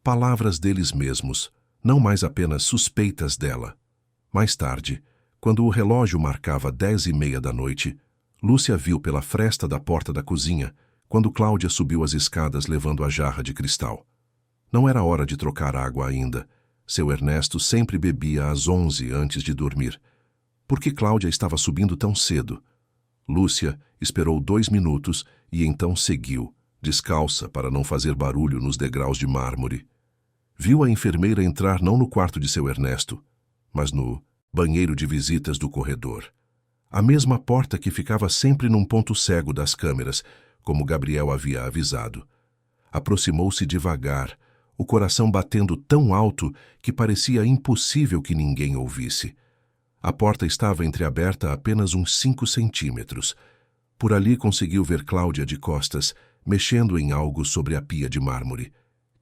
Palavras deles mesmos, não mais apenas suspeitas dela. Mais tarde, quando o relógio marcava 10h30 da noite, Lúcia viu pela fresta da porta da cozinha, quando Cláudia subiu as escadas levando a jarra de cristal. Não era hora de trocar água ainda. Seu Ernesto sempre bebia às 11 antes de dormir. Por que Cláudia estava subindo tão cedo? Lúcia esperou 2 minutos e então seguiu, descalça para não fazer barulho nos degraus de mármore. Viu a enfermeira entrar não no quarto de seu Ernesto, mas no banheiro de visitas do corredor. A mesma porta que ficava sempre num ponto cego das câmeras, como Gabriel havia avisado. Aproximou-se devagar, o coração batendo tão alto que parecia impossível que ninguém ouvisse. A porta estava entreaberta apenas uns 5 centímetros. Por ali conseguiu ver Cláudia de costas, mexendo em algo sobre a pia de mármore.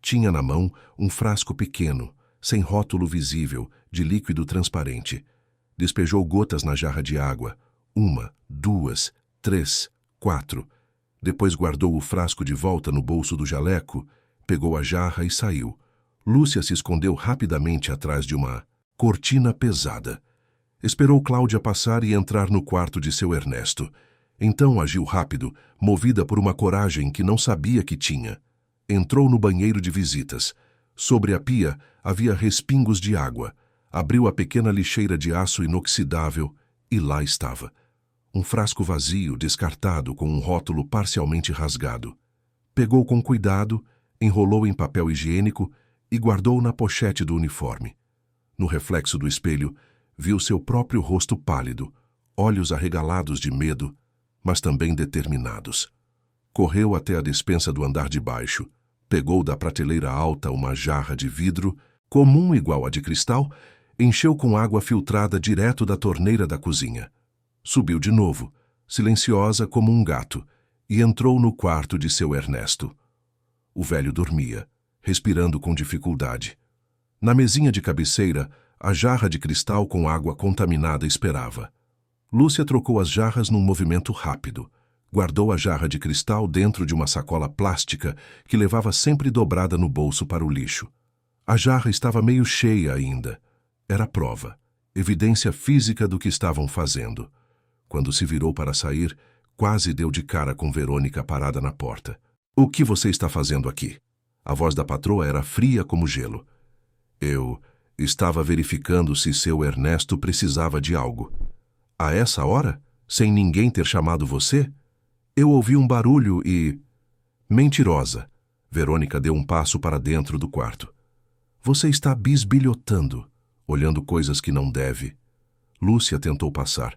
Tinha na mão um frasco pequeno, sem rótulo visível, de líquido transparente. Despejou gotas na jarra de água. 1, 2, 3, 4. Depois guardou o frasco de volta no bolso do jaleco, pegou a jarra e saiu. Lúcia se escondeu rapidamente atrás de uma cortina pesada. Esperou Cláudia passar e entrar no quarto de seu Ernesto. Então agiu rápido, movida por uma coragem que não sabia que tinha. Entrou no banheiro de visitas. Sobre a pia havia respingos de água. Abriu a pequena lixeira de aço inoxidável e lá estava. Um frasco vazio, descartado, com um rótulo parcialmente rasgado. Pegou com cuidado, enrolou em papel higiênico e guardou na pochete do uniforme. No reflexo do espelho, viu seu próprio rosto pálido, olhos arregalados de medo, mas também determinados. Correu até a despensa do andar de baixo, pegou da prateleira alta uma jarra de vidro, comum igual à de cristal, encheu com água filtrada direto da torneira da cozinha. Subiu de novo, silenciosa como um gato, e entrou no quarto de seu Ernesto. O velho dormia, respirando com dificuldade. Na mesinha de cabeceira, a jarra de cristal com água contaminada esperava. Lúcia trocou as jarras num movimento rápido. Guardou a jarra de cristal dentro de uma sacola plástica que levava sempre dobrada no bolso para o lixo. A jarra estava meio cheia ainda. Era prova, evidência física do que estavam fazendo. Quando se virou para sair, quase deu de cara com Verônica parada na porta. "O que você está fazendo aqui?" A voz da patroa era fria como gelo. "Eu estava verificando se seu Ernesto precisava de algo." "A essa hora? Sem ninguém ter chamado você?" "Eu ouvi um barulho e..." "Mentirosa." Verônica deu um passo para dentro do quarto. "Você está bisbilhotando, olhando coisas que não deve." Lúcia tentou passar,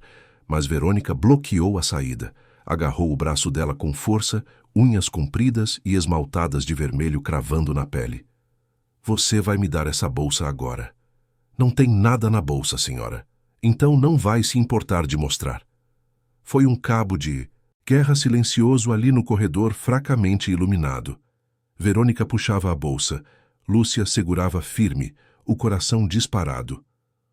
mas Verônica bloqueou a saída. Agarrou o braço dela com força, unhas compridas e esmaltadas de vermelho cravando na pele. "Você vai me dar essa bolsa agora." "Não tem nada na bolsa, senhora. Então não vai se importar de mostrar." Foi um cabo de guerra silencioso ali no corredor fracamente iluminado. Verônica puxava a bolsa. Lúcia segurava firme, o coração disparado.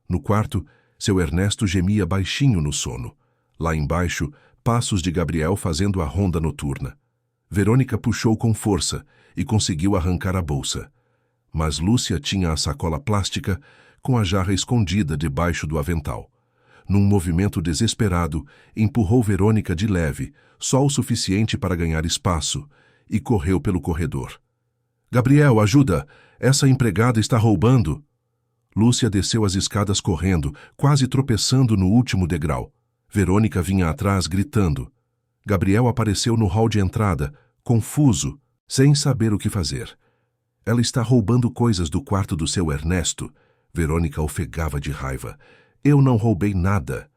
No quarto, seu Ernesto gemia baixinho no sono. Lá embaixo, passos de Gabriel fazendo a ronda noturna. Verônica puxou com força e conseguiu arrancar a bolsa. Mas Lúcia tinha a sacola plástica com a jarra escondida debaixo do avental. Num movimento desesperado, empurrou Verônica de leve, só o suficiente para ganhar espaço, e correu pelo corredor. "Gabriel, ajuda! Essa empregada está roubando!" Lúcia desceu as escadas correndo, quase tropeçando no último degrau. Verônica vinha atrás, gritando. Gabriel apareceu no hall de entrada, confuso, sem saber o que fazer. "Ela está roubando coisas do quarto do seu Ernesto." Verônica ofegava de raiva. "Eu não roubei nada."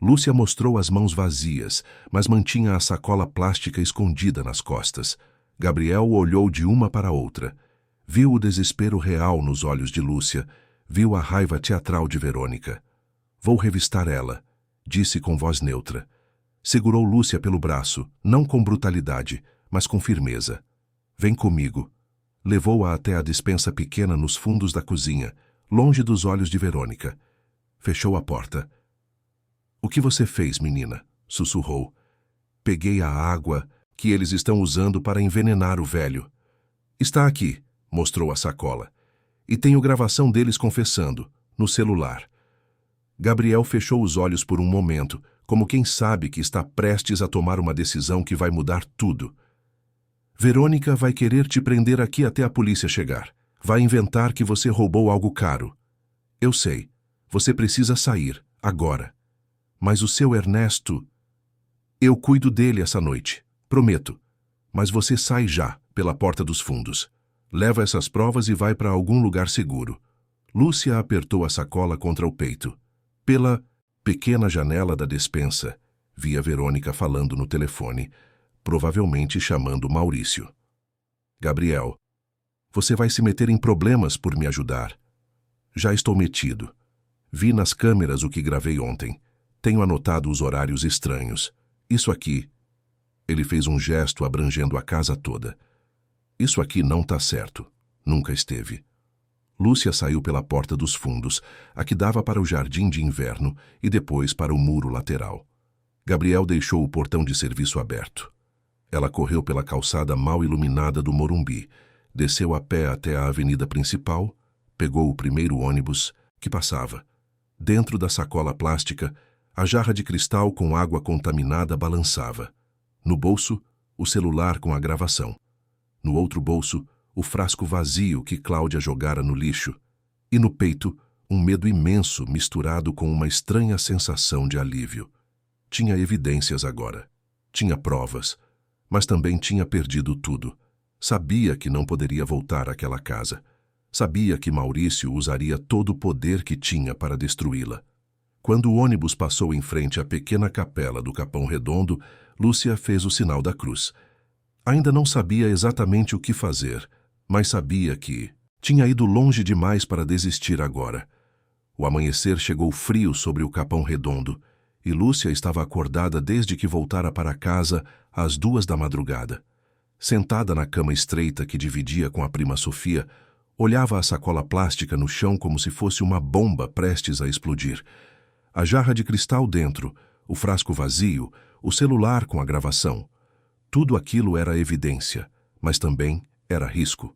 Lúcia mostrou as mãos vazias, mas mantinha a sacola plástica escondida nas costas. Gabriel olhou de uma para outra. Viu o desespero real nos olhos de Lúcia, viu a raiva teatral de Verônica. "Vou revistar ela", disse com voz neutra. Segurou Lúcia pelo braço, não com brutalidade, mas com firmeza. "Vem comigo." Levou-a até a despensa pequena nos fundos da cozinha, longe dos olhos de Verônica. Fechou a porta. "O que você fez, menina?" sussurrou. "Peguei a água que eles estão usando para envenenar o velho." "Está aqui", mostrou a sacola. "E tenho gravação deles confessando, no celular." Gabriel fechou os olhos por um momento, como quem sabe que está prestes a tomar uma decisão que vai mudar tudo. "Verônica vai querer te prender aqui até a polícia chegar. Vai inventar que você roubou algo caro. Eu sei. Você precisa sair, agora. Mas o seu Ernesto... Eu cuido dele essa noite, prometo. Mas você sai já, pela porta dos fundos. Leva essas provas e vai para algum lugar seguro." Lúcia apertou a sacola contra o peito. Pela pequena janela da despensa, via Verônica falando no telefone, provavelmente chamando Maurício. "Gabriel, você vai se meter em problemas por me ajudar." "Já estou metido. Vi nas câmeras o que gravei ontem. Tenho anotado os horários estranhos. Isso aqui..." Ele fez um gesto abrangendo a casa toda. "Isso aqui não tá certo. Nunca esteve." Lúcia saiu pela porta dos fundos, a que dava para o jardim de inverno e depois para o muro lateral. Gabriel deixou o portão de serviço aberto. Ela correu pela calçada mal iluminada do Morumbi, desceu a pé até a avenida principal, pegou o primeiro ônibus que passava. Dentro da sacola plástica, a jarra de cristal com água contaminada balançava. No bolso, o celular com a gravação. No outro bolso, o frasco vazio que Cláudia jogara no lixo. E no peito, um medo imenso misturado com uma estranha sensação de alívio. Tinha evidências agora. Tinha provas. Mas também tinha perdido tudo. Sabia que não poderia voltar àquela casa. Sabia que Maurício usaria todo o poder que tinha para destruí-la. Quando o ônibus passou em frente à pequena capela do Capão Redondo, Lúcia fez o sinal da cruz. Ainda não sabia exatamente o que fazer, mas sabia que tinha ido longe demais para desistir agora. O amanhecer chegou frio sobre o Capão Redondo, e Lúcia estava acordada desde que voltara para casa às 2 da madrugada. Sentada na cama estreita que dividia com a prima Sofia, olhava a sacola plástica no chão como se fosse uma bomba prestes a explodir. A jarra de cristal dentro, o frasco vazio, o celular com a gravação. Tudo aquilo era evidência, mas também era risco.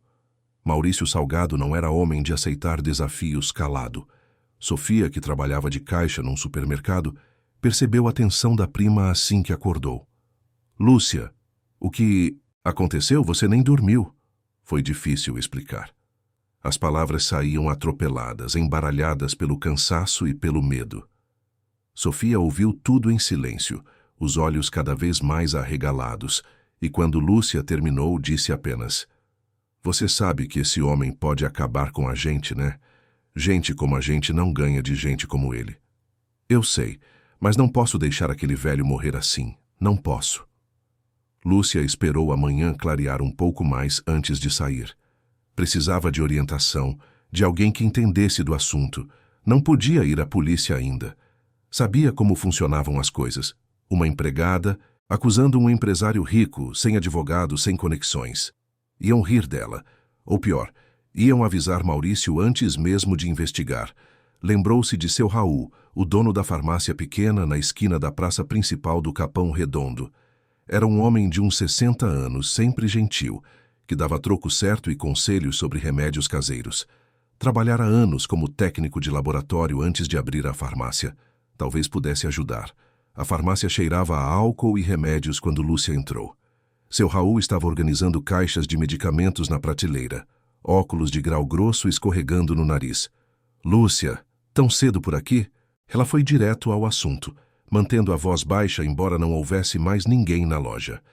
Maurício Salgado não era homem de aceitar desafios calado. Sofia, que trabalhava de caixa num supermercado, percebeu a tensão da prima assim que acordou. Lúcia, o que aconteceu? Você nem dormiu. Foi difícil explicar. As palavras saíam atropeladas, embaralhadas pelo cansaço e pelo medo. Sofia ouviu tudo em silêncio, os olhos cada vez mais arregalados, e quando Lúcia terminou, disse apenas: Você sabe que esse homem pode acabar com a gente, né? Gente como a gente não ganha de gente como ele. Eu sei, mas não posso deixar aquele velho morrer assim. Não posso. Lúcia esperou a manhã clarear um pouco mais antes de sair. Precisava de orientação, de alguém que entendesse do assunto. Não podia ir à polícia ainda. Sabia como funcionavam as coisas. Uma empregada acusando um empresário rico, sem advogado, sem conexões. Iam rir dela. Ou pior, iam avisar Maurício antes mesmo de investigar. Lembrou-se de seu Raul, o dono da farmácia pequena na esquina da praça principal do Capão Redondo. Era um homem de uns 60 anos, sempre gentil, que dava troco certo e conselhos sobre remédios caseiros. Trabalhara anos como técnico de laboratório antes de abrir a farmácia. Talvez pudesse ajudar. A farmácia cheirava a álcool e remédios quando Lúcia entrou. Seu Raul estava organizando caixas de medicamentos na prateleira, óculos de grau grosso escorregando no nariz. Lúcia, tão cedo por aqui? Ela foi direto ao assunto, mantendo a voz baixa embora não houvesse mais ninguém na loja.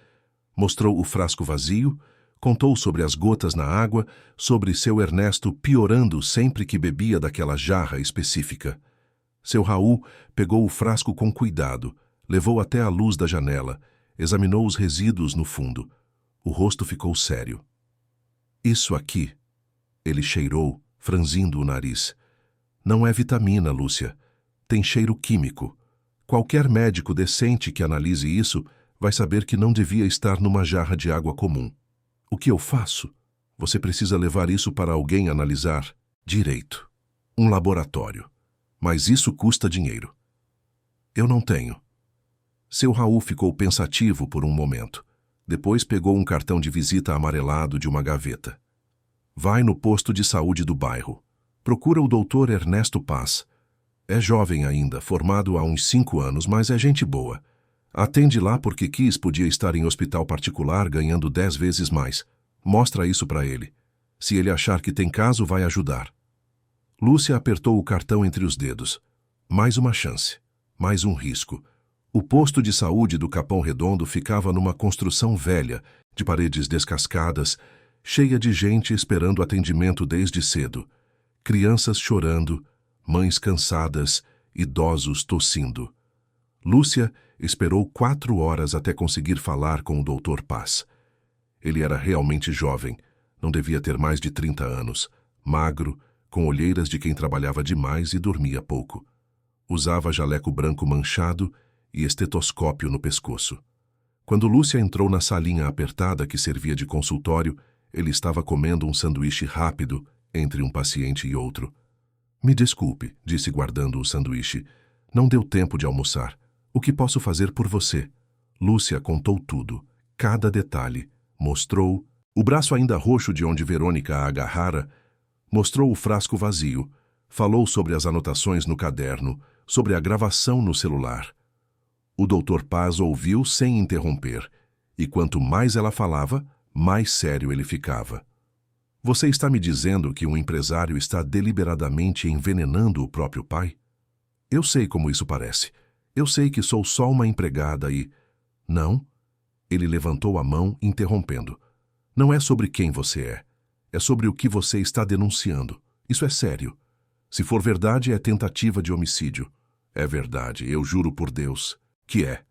Mostrou o frasco vazio, contou sobre as gotas na água, sobre seu Ernesto piorando sempre que bebia daquela jarra específica. Seu Raul pegou o frasco com cuidado, levou até a luz da janela, examinou os resíduos no fundo. O rosto ficou sério. Isso aqui, ele cheirou, franzindo o nariz. Não é vitamina, Lúcia. Tem cheiro químico. Qualquer médico decente que analise isso vai saber que não devia estar numa jarra de água comum. O que eu faço? Você precisa levar isso para alguém analisar direito. Um laboratório. Mas isso custa dinheiro. Eu não tenho. Seu Raul ficou pensativo por um momento. Depois pegou um cartão de visita amarelado de uma gaveta. Vai no posto de saúde do bairro. Procura o Dr. Ernesto Paz. É jovem ainda, formado há uns 5 anos, mas é gente boa. Atende lá porque quis, podia estar em hospital particular ganhando 10 vezes mais. Mostra isso para ele. Se ele achar que tem caso, vai ajudar. Lúcia apertou o cartão entre os dedos. Mais uma chance. Mais um risco. O posto de saúde do Capão Redondo ficava numa construção velha, de paredes descascadas, cheia de gente esperando atendimento desde cedo. Crianças chorando, mães cansadas, idosos tossindo. Lúcia esperou 4 horas até conseguir falar com o Dr. Paz. Ele era realmente jovem, não devia ter mais de 30 anos, magro, com olheiras de quem trabalhava demais e dormia pouco. Usava jaleco branco manchado e estetoscópio no pescoço. Quando Lúcia entrou na salinha apertada que servia de consultório, ele estava comendo um sanduíche rápido entre um paciente e outro. Me desculpe, disse guardando o sanduíche. Não deu tempo de almoçar. O que posso fazer por você? Lúcia contou tudo, cada detalhe. Mostrou o braço ainda roxo de onde Verônica a agarrara, mostrou o frasco vazio, falou sobre as anotações no caderno, sobre a gravação no celular. O Dr. Paz ouviu sem interromper, e quanto mais ela falava, mais sério ele ficava. Você está me dizendo que um empresário está deliberadamente envenenando o próprio pai? Eu sei como isso parece. Eu sei que sou só uma empregada e... Não. Ele levantou a mão, interrompendo. Não é sobre quem você é. É sobre o que você está denunciando. Isso é sério. Se for verdade, é tentativa de homicídio. É verdade, eu juro por Deus. Que é?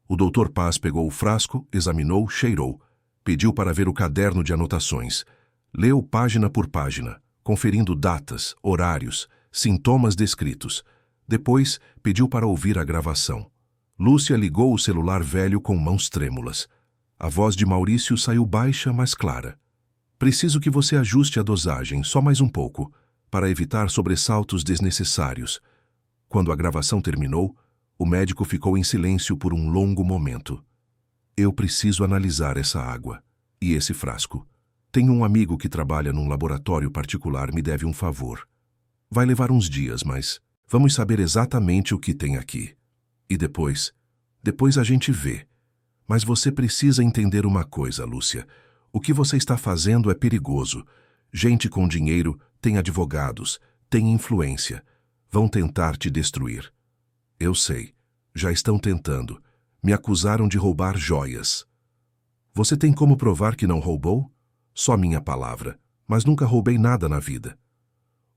O Dr. Paz pegou o frasco, examinou, cheirou. Pediu para ver o caderno de anotações. Leu página por página, conferindo datas, horários, sintomas descritos. Depois, pediu para ouvir a gravação. Lúcia ligou o celular velho com mãos trêmulas. A voz de Maurício saiu baixa, mas clara. Preciso que você ajuste a dosagem, só mais um pouco, para evitar sobressaltos desnecessários. Quando a gravação terminou, O médico ficou em silêncio por um longo momento. Eu preciso analisar essa água. E esse frasco. Tenho um amigo que trabalha num laboratório particular, me deve um favor. Vai levar uns dias, mas vamos saber exatamente o que tem aqui. E depois a gente vê. Mas você precisa entender uma coisa, Lúcia. O que você está fazendo é perigoso. Gente com dinheiro tem advogados, tem influência. Vão tentar te destruir. Eu sei. Já estão tentando. Me acusaram de roubar joias. Você tem como provar que não roubou? Só minha palavra. Mas nunca roubei nada na vida.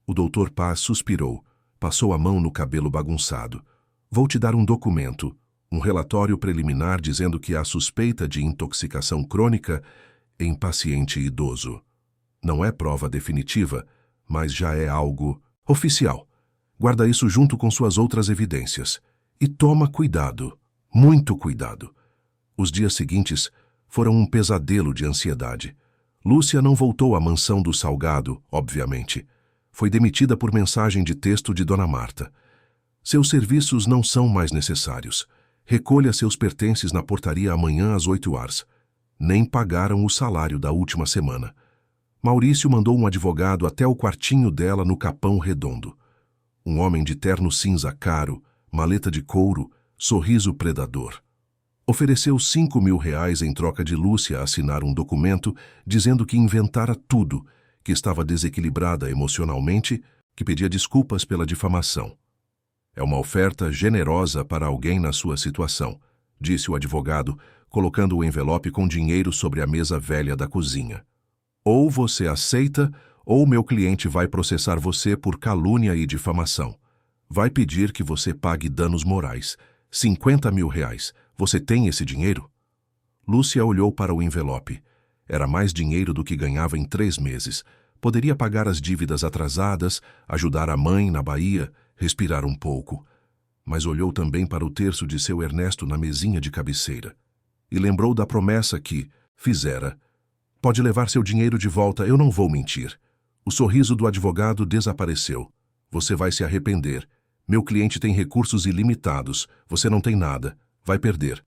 O Dr. Paz suspirou, passou a mão no cabelo bagunçado. Vou te dar um documento, um relatório preliminar dizendo que há suspeita de intoxicação crônica em paciente idoso. Não é prova definitiva, mas já é algo oficial. Guarda isso junto com suas outras evidências. E toma cuidado, muito cuidado. Os dias seguintes foram um pesadelo de ansiedade. Lúcia não voltou à mansão do Salgado, obviamente. Foi demitida por mensagem de texto de Dona Marta. Seus serviços não são mais necessários. Recolha seus pertences na portaria amanhã às 8h. Nem pagaram o salário da última semana. Maurício mandou um advogado até o quartinho dela no Capão Redondo. Um homem de terno cinza caro, maleta de couro, sorriso predador. Ofereceu R$ 5.000 em troca de Lúcia assinar um documento dizendo que inventara tudo, que estava desequilibrada emocionalmente, que pedia desculpas pela difamação. É uma oferta generosa para alguém na sua situação, disse o advogado, colocando o envelope com dinheiro sobre a mesa velha da cozinha. Ou você aceita, ou meu cliente vai processar você por calúnia e difamação. Vai pedir que você pague danos morais. R$ 50.000. Você tem esse dinheiro? Lúcia olhou para o envelope. Era mais dinheiro do que ganhava em 3 meses. Poderia pagar as dívidas atrasadas, ajudar a mãe na Bahia, respirar um pouco. Mas olhou também para o terço de seu Ernesto na mesinha de cabeceira. E lembrou da promessa que fizera. Pode levar seu dinheiro de volta, eu não vou mentir. O sorriso do advogado desapareceu. Você vai se arrepender. Meu cliente tem recursos ilimitados. Você não tem nada. Vai perder.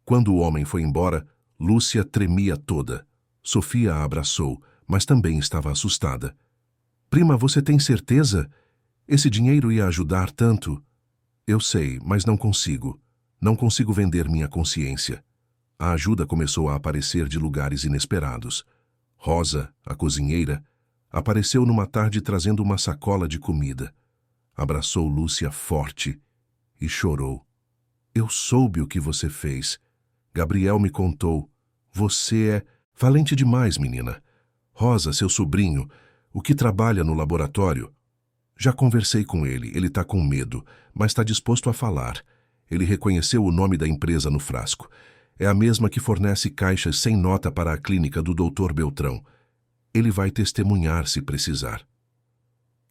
Quando o homem foi embora, Lúcia tremia toda. Sofia a abraçou, mas também estava assustada. Prima, você tem certeza? Esse dinheiro ia ajudar tanto? Eu sei, mas não consigo. Não consigo vender minha consciência. A ajuda começou a aparecer de lugares inesperados. Rosa, a cozinheira, apareceu numa tarde trazendo uma sacola de comida. Abraçou Lúcia forte e chorou. Eu soube o que você fez. Gabriel me contou. Você é valente demais, menina. Rosa, seu sobrinho, o que trabalha no laboratório. Já conversei com ele está com medo, mas está disposto a falar. Ele reconheceu o nome da empresa no frasco. É a mesma que fornece caixas sem nota para a clínica do Dr. Beltrão. Ele vai testemunhar se precisar.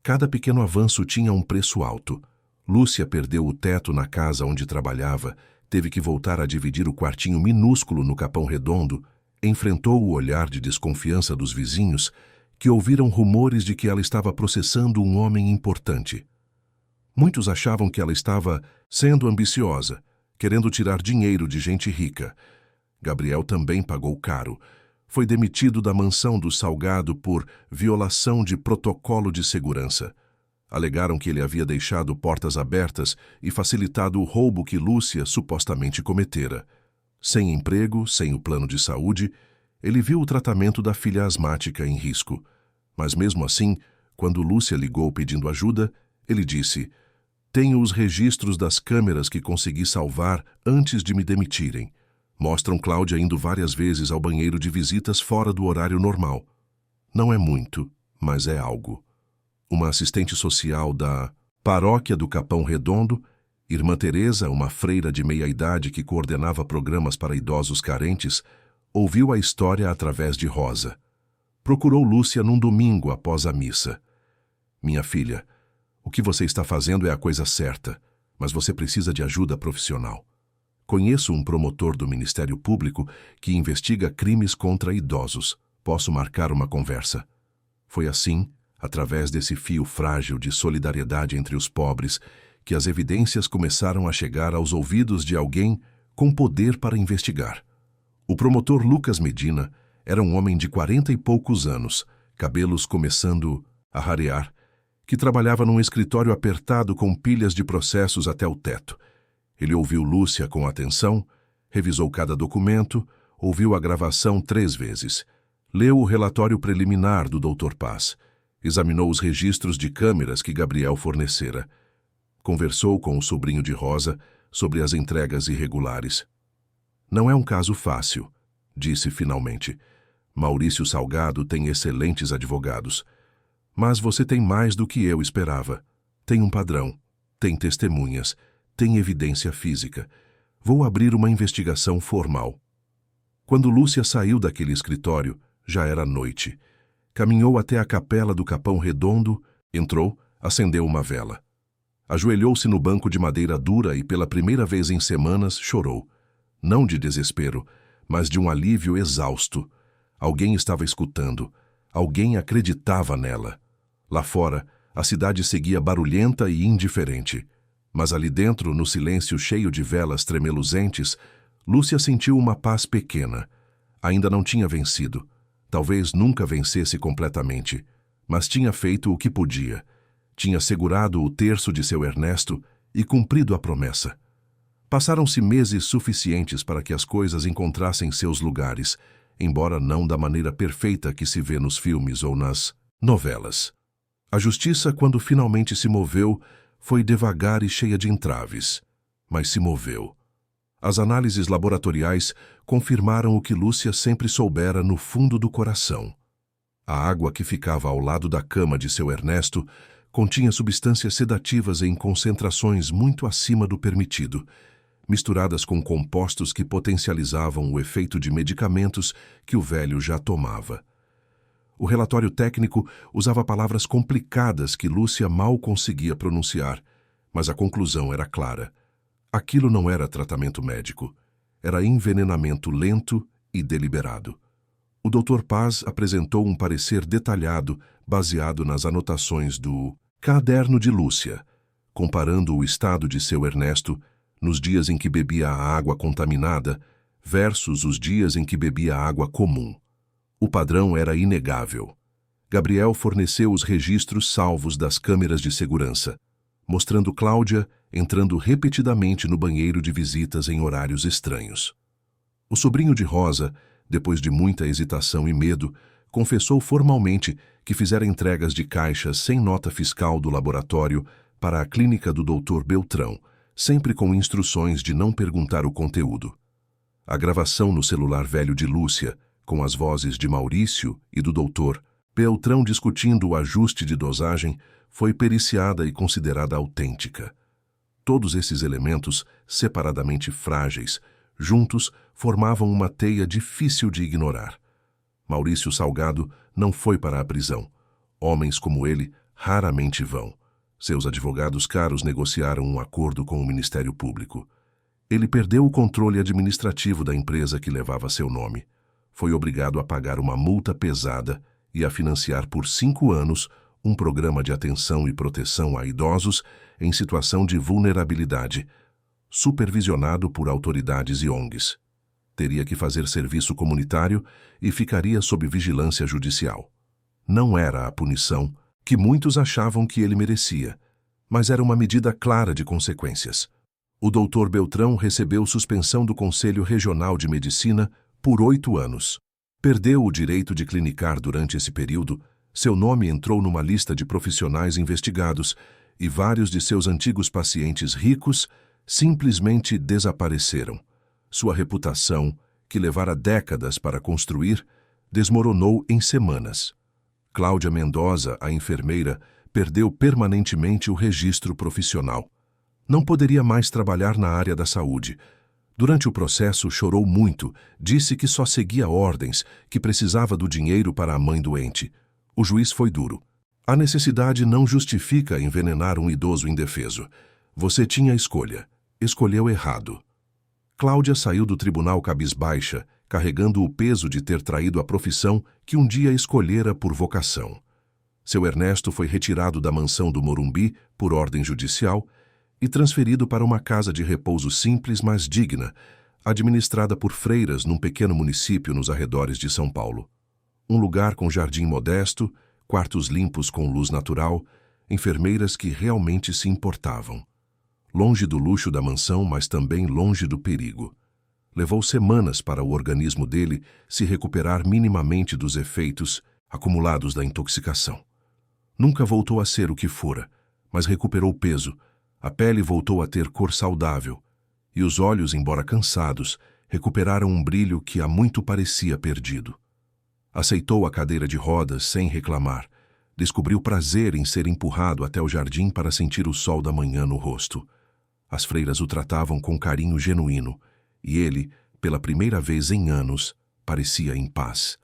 Cada pequeno avanço tinha um preço alto. Lúcia perdeu o teto na casa onde trabalhava, teve que voltar a dividir o quartinho minúsculo no Capão Redondo, enfrentou o olhar de desconfiança dos vizinhos, que ouviram rumores de que ela estava processando um homem importante. Muitos achavam que ela estava sendo ambiciosa, querendo tirar dinheiro de gente rica. Gabriel também pagou caro. Foi demitido da mansão do Salgado por violação de protocolo de segurança. Alegaram que ele havia deixado portas abertas e facilitado o roubo que Lúcia supostamente cometera. Sem emprego, sem o plano de saúde, ele viu o tratamento da filha asmática em risco. Mas mesmo assim, quando Lúcia ligou pedindo ajuda, ele disse: "Tenho os registros das câmeras que consegui salvar antes de me demitirem. Mostram Cláudia indo várias vezes ao banheiro de visitas fora do horário normal. Não é muito, mas é algo." Uma assistente social da Paróquia do Capão Redondo, Irmã Teresa, uma freira de meia-idade que coordenava programas para idosos carentes, ouviu a história através de Rosa. Procurou Lúcia num domingo após a missa. "Minha filha, o que você está fazendo é a coisa certa, mas você precisa de ajuda profissional. Conheço um promotor do Ministério Público que investiga crimes contra idosos. Posso marcar uma conversa." Foi assim, através desse fio frágil de solidariedade entre os pobres, que as evidências começaram a chegar aos ouvidos de alguém com poder para investigar. O promotor Lucas Medina era um homem de 40 e poucos anos, cabelos começando a rarear, que trabalhava num escritório apertado com pilhas de processos até o teto. Ele ouviu Lúcia com atenção, revisou cada documento, ouviu a gravação 3 vezes, leu o relatório preliminar do Dr. Paz, examinou os registros de câmeras que Gabriel fornecera, conversou com o sobrinho de Rosa sobre as entregas irregulares. Não é um caso fácil, disse finalmente. Maurício Salgado tem excelentes advogados. Mas você tem mais do que eu esperava. Tem um padrão, tem testemunhas, tem evidência física. Vou abrir uma investigação formal. Quando Lúcia saiu daquele escritório, já era noite. Caminhou até a capela do Capão Redondo, entrou, acendeu uma vela. Ajoelhou-se no banco de madeira dura e pela primeira vez em semanas chorou. Não de desespero, mas de um alívio exausto. Alguém estava escutando. Alguém acreditava nela. Lá fora, a cidade seguia barulhenta e indiferente. Mas ali dentro, no silêncio cheio de velas tremeluzentes, Lúcia sentiu uma paz pequena. Ainda não tinha vencido. Talvez nunca vencesse completamente. Mas tinha feito o que podia. Tinha segurado o terço de seu Ernesto e cumprido a promessa. Passaram-se meses suficientes para que as coisas encontrassem seus lugares, embora não da maneira perfeita que se vê nos filmes ou nas novelas. A justiça, quando finalmente se moveu, foi devagar e cheia de entraves, mas se moveu. As análises laboratoriais confirmaram o que Lúcia sempre soubera no fundo do coração. A água que ficava ao lado da cama de seu Ernesto continha substâncias sedativas em concentrações muito acima do permitido, misturadas com compostos que potencializavam o efeito de medicamentos que o velho já tomava. O relatório técnico usava palavras complicadas que Lúcia mal conseguia pronunciar, mas a conclusão era clara. Aquilo não era tratamento médico, era envenenamento lento e deliberado. O Dr. Paz apresentou um parecer detalhado baseado nas anotações do caderno de Lúcia, comparando o estado de seu Ernesto nos dias em que bebia a água contaminada versus os dias em que bebia água comum. O padrão era inegável. Gabriel forneceu os registros salvos das câmeras de segurança, mostrando Cláudia entrando repetidamente no banheiro de visitas em horários estranhos. O sobrinho de Rosa, depois de muita hesitação e medo, confessou formalmente que fizera entregas de caixas sem nota fiscal do laboratório para a clínica do Dr. Beltrão, sempre com instruções de não perguntar o conteúdo. A gravação no celular velho de Lúcia, com as vozes de Maurício e do Dr. Beltrão discutindo o ajuste de dosagem, foi periciada e considerada autêntica. Todos esses elementos, separadamente frágeis, juntos formavam uma teia difícil de ignorar. Maurício Salgado não foi para a prisão. Homens como ele raramente vão. Seus advogados caros negociaram um acordo com o Ministério Público. Ele perdeu o controle administrativo da empresa que levava seu nome. Foi obrigado a pagar uma multa pesada e a financiar por 5 anos um programa de atenção e proteção a idosos em situação de vulnerabilidade, supervisionado por autoridades e ONGs. Teria que fazer serviço comunitário e ficaria sob vigilância judicial. Não era a punição que muitos achavam que ele merecia, mas era uma medida clara de consequências. O Dr. Beltrão recebeu suspensão do Conselho Regional de Medicina por 8 anos. Perdeu o direito de clinicar durante esse período, seu nome entrou numa lista de profissionais investigados e vários de seus antigos pacientes ricos simplesmente desapareceram. Sua reputação, que levara décadas para construir, desmoronou em semanas. Cláudia Mendoza, a enfermeira, perdeu permanentemente o registro profissional. Não poderia mais trabalhar na área da saúde. Durante o processo, chorou muito, disse que só seguia ordens, que precisava do dinheiro para a mãe doente. O juiz foi duro. A necessidade não justifica envenenar um idoso indefeso. Você tinha escolha. Escolheu errado. Cláudia saiu do tribunal cabisbaixa, carregando o peso de ter traído a profissão que um dia escolhera por vocação. Seu Ernesto foi retirado da mansão do Morumbi por ordem judicial e transferido para uma casa de repouso simples, mas digna, administrada por freiras num pequeno município nos arredores de São Paulo. Um lugar com jardim modesto, quartos limpos com luz natural, enfermeiras que realmente se importavam. Longe do luxo da mansão, mas também longe do perigo. Levou semanas para o organismo dele se recuperar minimamente dos efeitos acumulados da intoxicação. Nunca voltou a ser o que fora, mas recuperou peso, a pele voltou a ter cor saudável, e os olhos, embora cansados, recuperaram um brilho que há muito parecia perdido. Aceitou a cadeira de rodas sem reclamar. Descobriu prazer em ser empurrado até o jardim para sentir o sol da manhã no rosto. As freiras o tratavam com carinho genuíno, e ele, pela primeira vez em anos, parecia em paz.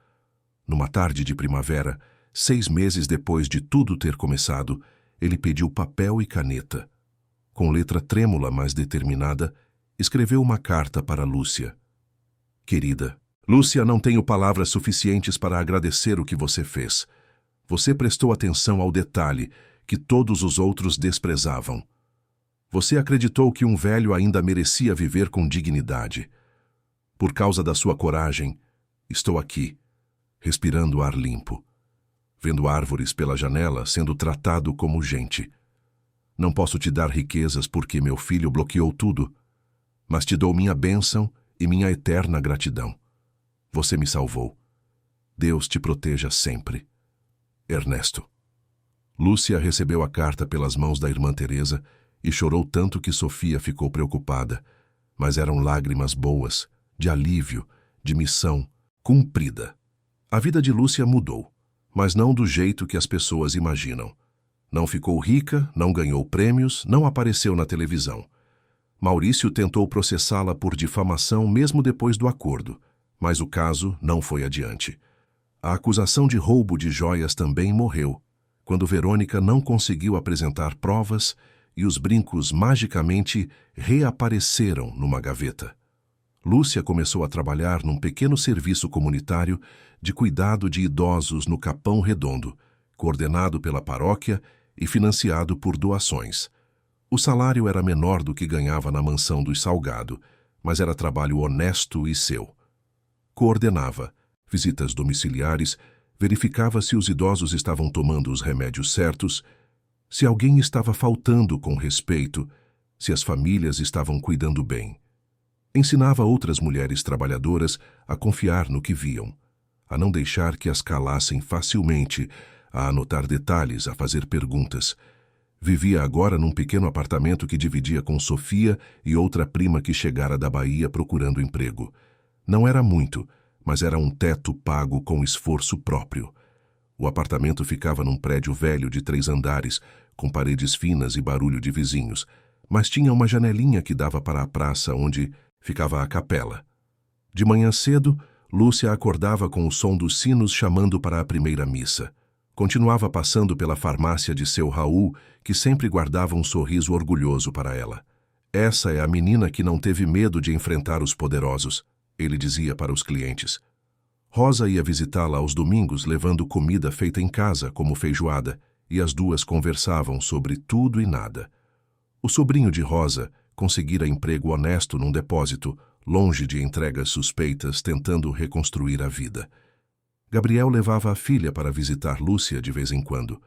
Numa tarde de primavera, 6 meses depois de tudo ter começado, ele pediu papel e caneta. Com letra trêmula, mas determinada, escreveu uma carta para Lúcia. Querida, Lúcia, não tenho palavras suficientes para agradecer o que você fez. Você prestou atenção ao detalhe que todos os outros desprezavam. Você acreditou que um velho ainda merecia viver com dignidade. Por causa da sua coragem, estou aqui, respirando ar limpo, vendo árvores pela janela sendo tratado como gente. Não posso te dar riquezas porque meu filho bloqueou tudo, mas te dou minha bênção e minha eterna gratidão. Você me salvou. Deus te proteja sempre. Ernesto. Lúcia recebeu a carta pelas mãos da irmã Teresa e chorou tanto que Sofia ficou preocupada, mas eram lágrimas boas, de alívio, de missão cumprida. A vida de Lúcia mudou, mas não do jeito que as pessoas imaginam. Não ficou rica, não ganhou prêmios, não apareceu na televisão. Maurício tentou processá-la por difamação mesmo depois do acordo, mas o caso não foi adiante. A acusação de roubo de joias também morreu, quando Verônica não conseguiu apresentar provas e os brincos magicamente reapareceram numa gaveta. Lúcia começou a trabalhar num pequeno serviço comunitário de cuidado de idosos no Capão Redondo, coordenado pela paróquia e financiado por doações. O salário era menor do que ganhava na mansão dos Salgado, mas era trabalho honesto e seu. Coordenava visitas domiciliares, verificava se os idosos estavam tomando os remédios certos, se alguém estava faltando com respeito, se as famílias estavam cuidando bem. Ensinava outras mulheres trabalhadoras a confiar no que viam, a não deixar que as calassem facilmente, a anotar detalhes, a fazer perguntas. Vivia agora num pequeno apartamento que dividia com Sofia e outra prima que chegara da Bahia procurando emprego. Não era muito, mas era um teto pago com esforço próprio. O apartamento ficava num prédio velho de 3 andares, com paredes finas e barulho de vizinhos, mas tinha uma janelinha que dava para a praça onde ficava a capela. De manhã cedo, Lúcia acordava com o som dos sinos chamando para a primeira missa. Continuava passando pela farmácia de seu Raul, que sempre guardava um sorriso orgulhoso para ela. Essa é a menina que não teve medo de enfrentar os poderosos, ele dizia para os clientes. Rosa ia visitá-la aos domingos levando comida feita em casa, como feijoada, e as duas conversavam sobre tudo e nada. O sobrinho de Rosa conseguira emprego honesto num depósito, longe de entregas suspeitas, tentando reconstruir a vida. Gabriel levava a filha para visitar Lúcia de vez em quando.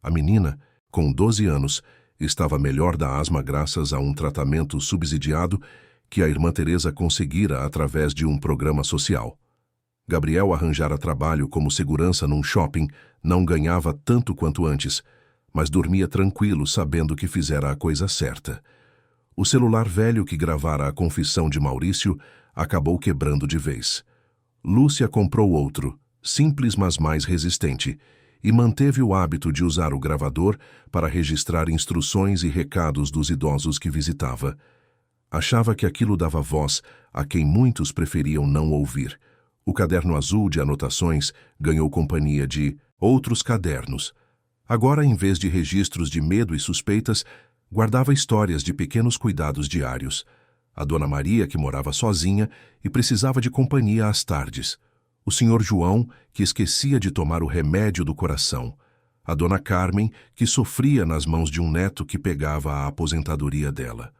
A menina, com 12 anos, estava melhor da asma graças a um tratamento subsidiado que a irmã Teresa conseguira através de um programa social. Gabriel arranjara trabalho como segurança num shopping, não ganhava tanto quanto antes, mas dormia tranquilo sabendo que fizera a coisa certa. O celular velho que gravara a confissão de Maurício acabou quebrando de vez. Lúcia comprou outro, simples mas mais resistente, e manteve o hábito de usar o gravador para registrar instruções e recados dos idosos que visitava. Achava que aquilo dava voz a quem muitos preferiam não ouvir. O caderno azul de anotações ganhou companhia de outros cadernos. Agora, em vez de registros de medo e suspeitas, guardava histórias de pequenos cuidados diários. A Dona Maria, que morava sozinha e precisava de companhia às tardes. O Sr. João, que esquecia de tomar o remédio do coração. a dona Carmen, que sofria nas mãos de um neto que pegava a aposentadoria dela.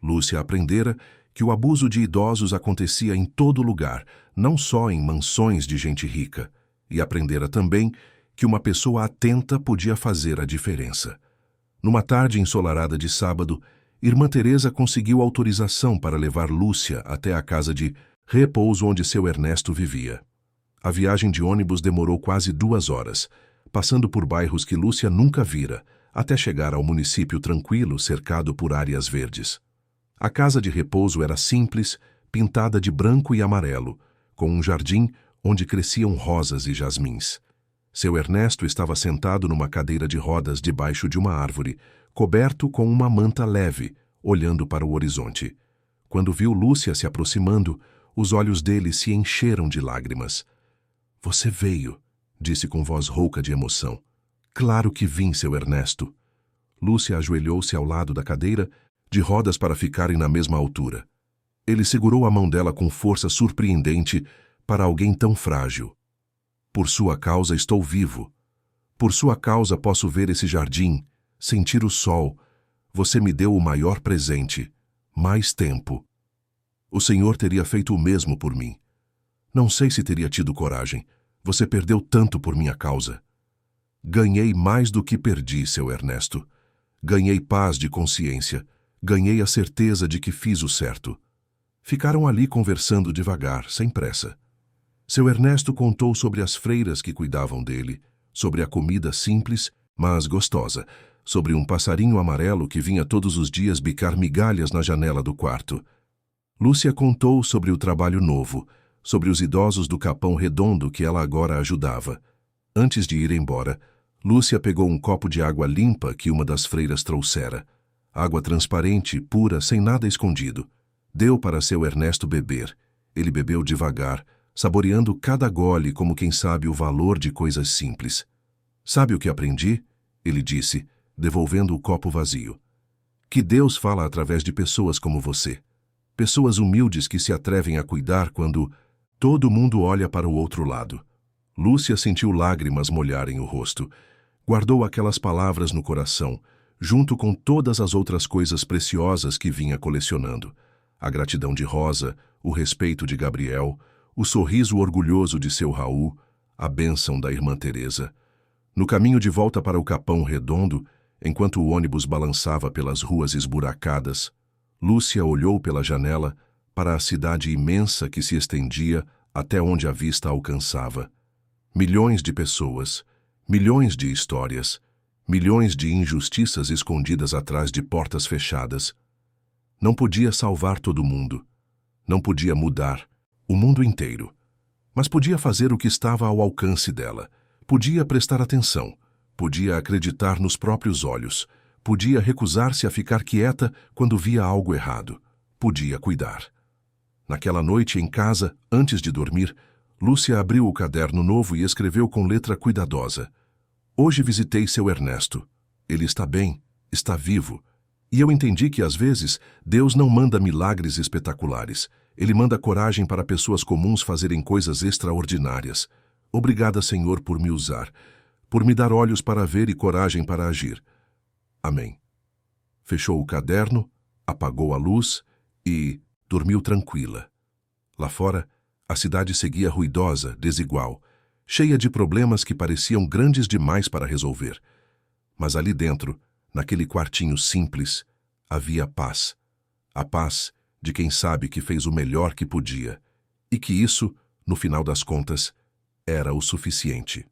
Lúcia aprendera que o abuso de idosos acontecia em todo lugar, não só em mansões de gente rica, e aprendera também que uma pessoa atenta podia fazer a diferença. Numa tarde ensolarada de sábado, Irmã Teresa conseguiu autorização para levar Lúcia até a casa de repouso onde seu Ernesto vivia. A viagem de ônibus demorou quase 2 horas, passando por bairros que Lúcia nunca vira, até chegar ao município tranquilo, cercado por áreas verdes. A casa de repouso era simples, pintada de branco e amarelo, com um jardim onde cresciam rosas e jasmins. Seu Ernesto estava sentado numa cadeira de rodas debaixo de uma árvore, coberto com uma manta leve, olhando para o horizonte. Quando viu Lúcia se aproximando, os olhos dele se encheram de lágrimas. "Você veio", disse com voz rouca de emoção. "Claro que vim, seu Ernesto." Lúcia ajoelhou-se ao lado da cadeira, de rodas para ficarem na mesma altura. Ele segurou a mão dela com força surpreendente para alguém tão frágil. "Por sua causa estou vivo. Por sua causa posso ver esse jardim, sentir o sol. Você me deu o maior presente, mais tempo. O Senhor teria feito o mesmo por mim. Não sei se teria tido coragem. Você perdeu tanto por minha causa." "Ganhei mais do que perdi, seu Ernesto. Ganhei paz de consciência. Ganhei a certeza de que fiz o certo." Ficaram ali conversando devagar, sem pressa. Seu Ernesto contou sobre as freiras que cuidavam dele, sobre a comida simples, mas gostosa, sobre um passarinho amarelo que vinha todos os dias bicar migalhas na janela do quarto. Lúcia contou sobre o trabalho novo, sobre os idosos do Capão Redondo que ela agora ajudava. Antes de ir embora, Lúcia pegou um copo de água limpa que uma das freiras trouxera. Água transparente, pura, sem nada escondido. Deu para seu Ernesto beber. Ele bebeu devagar, saboreando cada gole como quem sabe o valor de coisas simples. "Sabe o que aprendi?" ele disse, devolvendo o copo vazio. "Que Deus fala através de pessoas como você. Pessoas humildes que se atrevem a cuidar quando todo mundo olha para o outro lado." Lúcia sentiu lágrimas molharem o rosto. Guardou aquelas palavras no coração, junto com todas as outras coisas preciosas que vinha colecionando. A gratidão de Rosa, o respeito de Gabriel, o sorriso orgulhoso de seu Raul, a bênção da Irmã Teresa. No caminho de volta para o Capão Redondo, enquanto o ônibus balançava pelas ruas esburacadas, Lúcia olhou pela janela para a cidade imensa que se estendia até onde a vista alcançava. Milhões de pessoas, milhões de histórias, milhões de injustiças escondidas atrás de portas fechadas. Não podia salvar todo mundo. Não podia mudar o mundo inteiro. Mas podia fazer o que estava ao alcance dela. Podia prestar atenção. Podia acreditar nos próprios olhos. Podia recusar-se a ficar quieta quando via algo errado. Podia cuidar. Naquela noite em casa, antes de dormir, Lúcia abriu o caderno novo e escreveu com letra cuidadosa: "Hoje visitei seu Ernesto. Ele está bem, está vivo. E eu entendi que, às vezes, Deus não manda milagres espetaculares. Ele manda coragem para pessoas comuns fazerem coisas extraordinárias. Obrigada, Senhor, por me usar, por me dar olhos para ver e coragem para agir. Amém." Fechou o caderno, apagou a luz e dormiu tranquila. Lá fora, a cidade seguia ruidosa, desigual, cheia de problemas que pareciam grandes demais para resolver. Mas ali dentro, naquele quartinho simples, havia paz. A paz de quem sabe que fez o melhor que podia, e que isso, no final das contas, era o suficiente.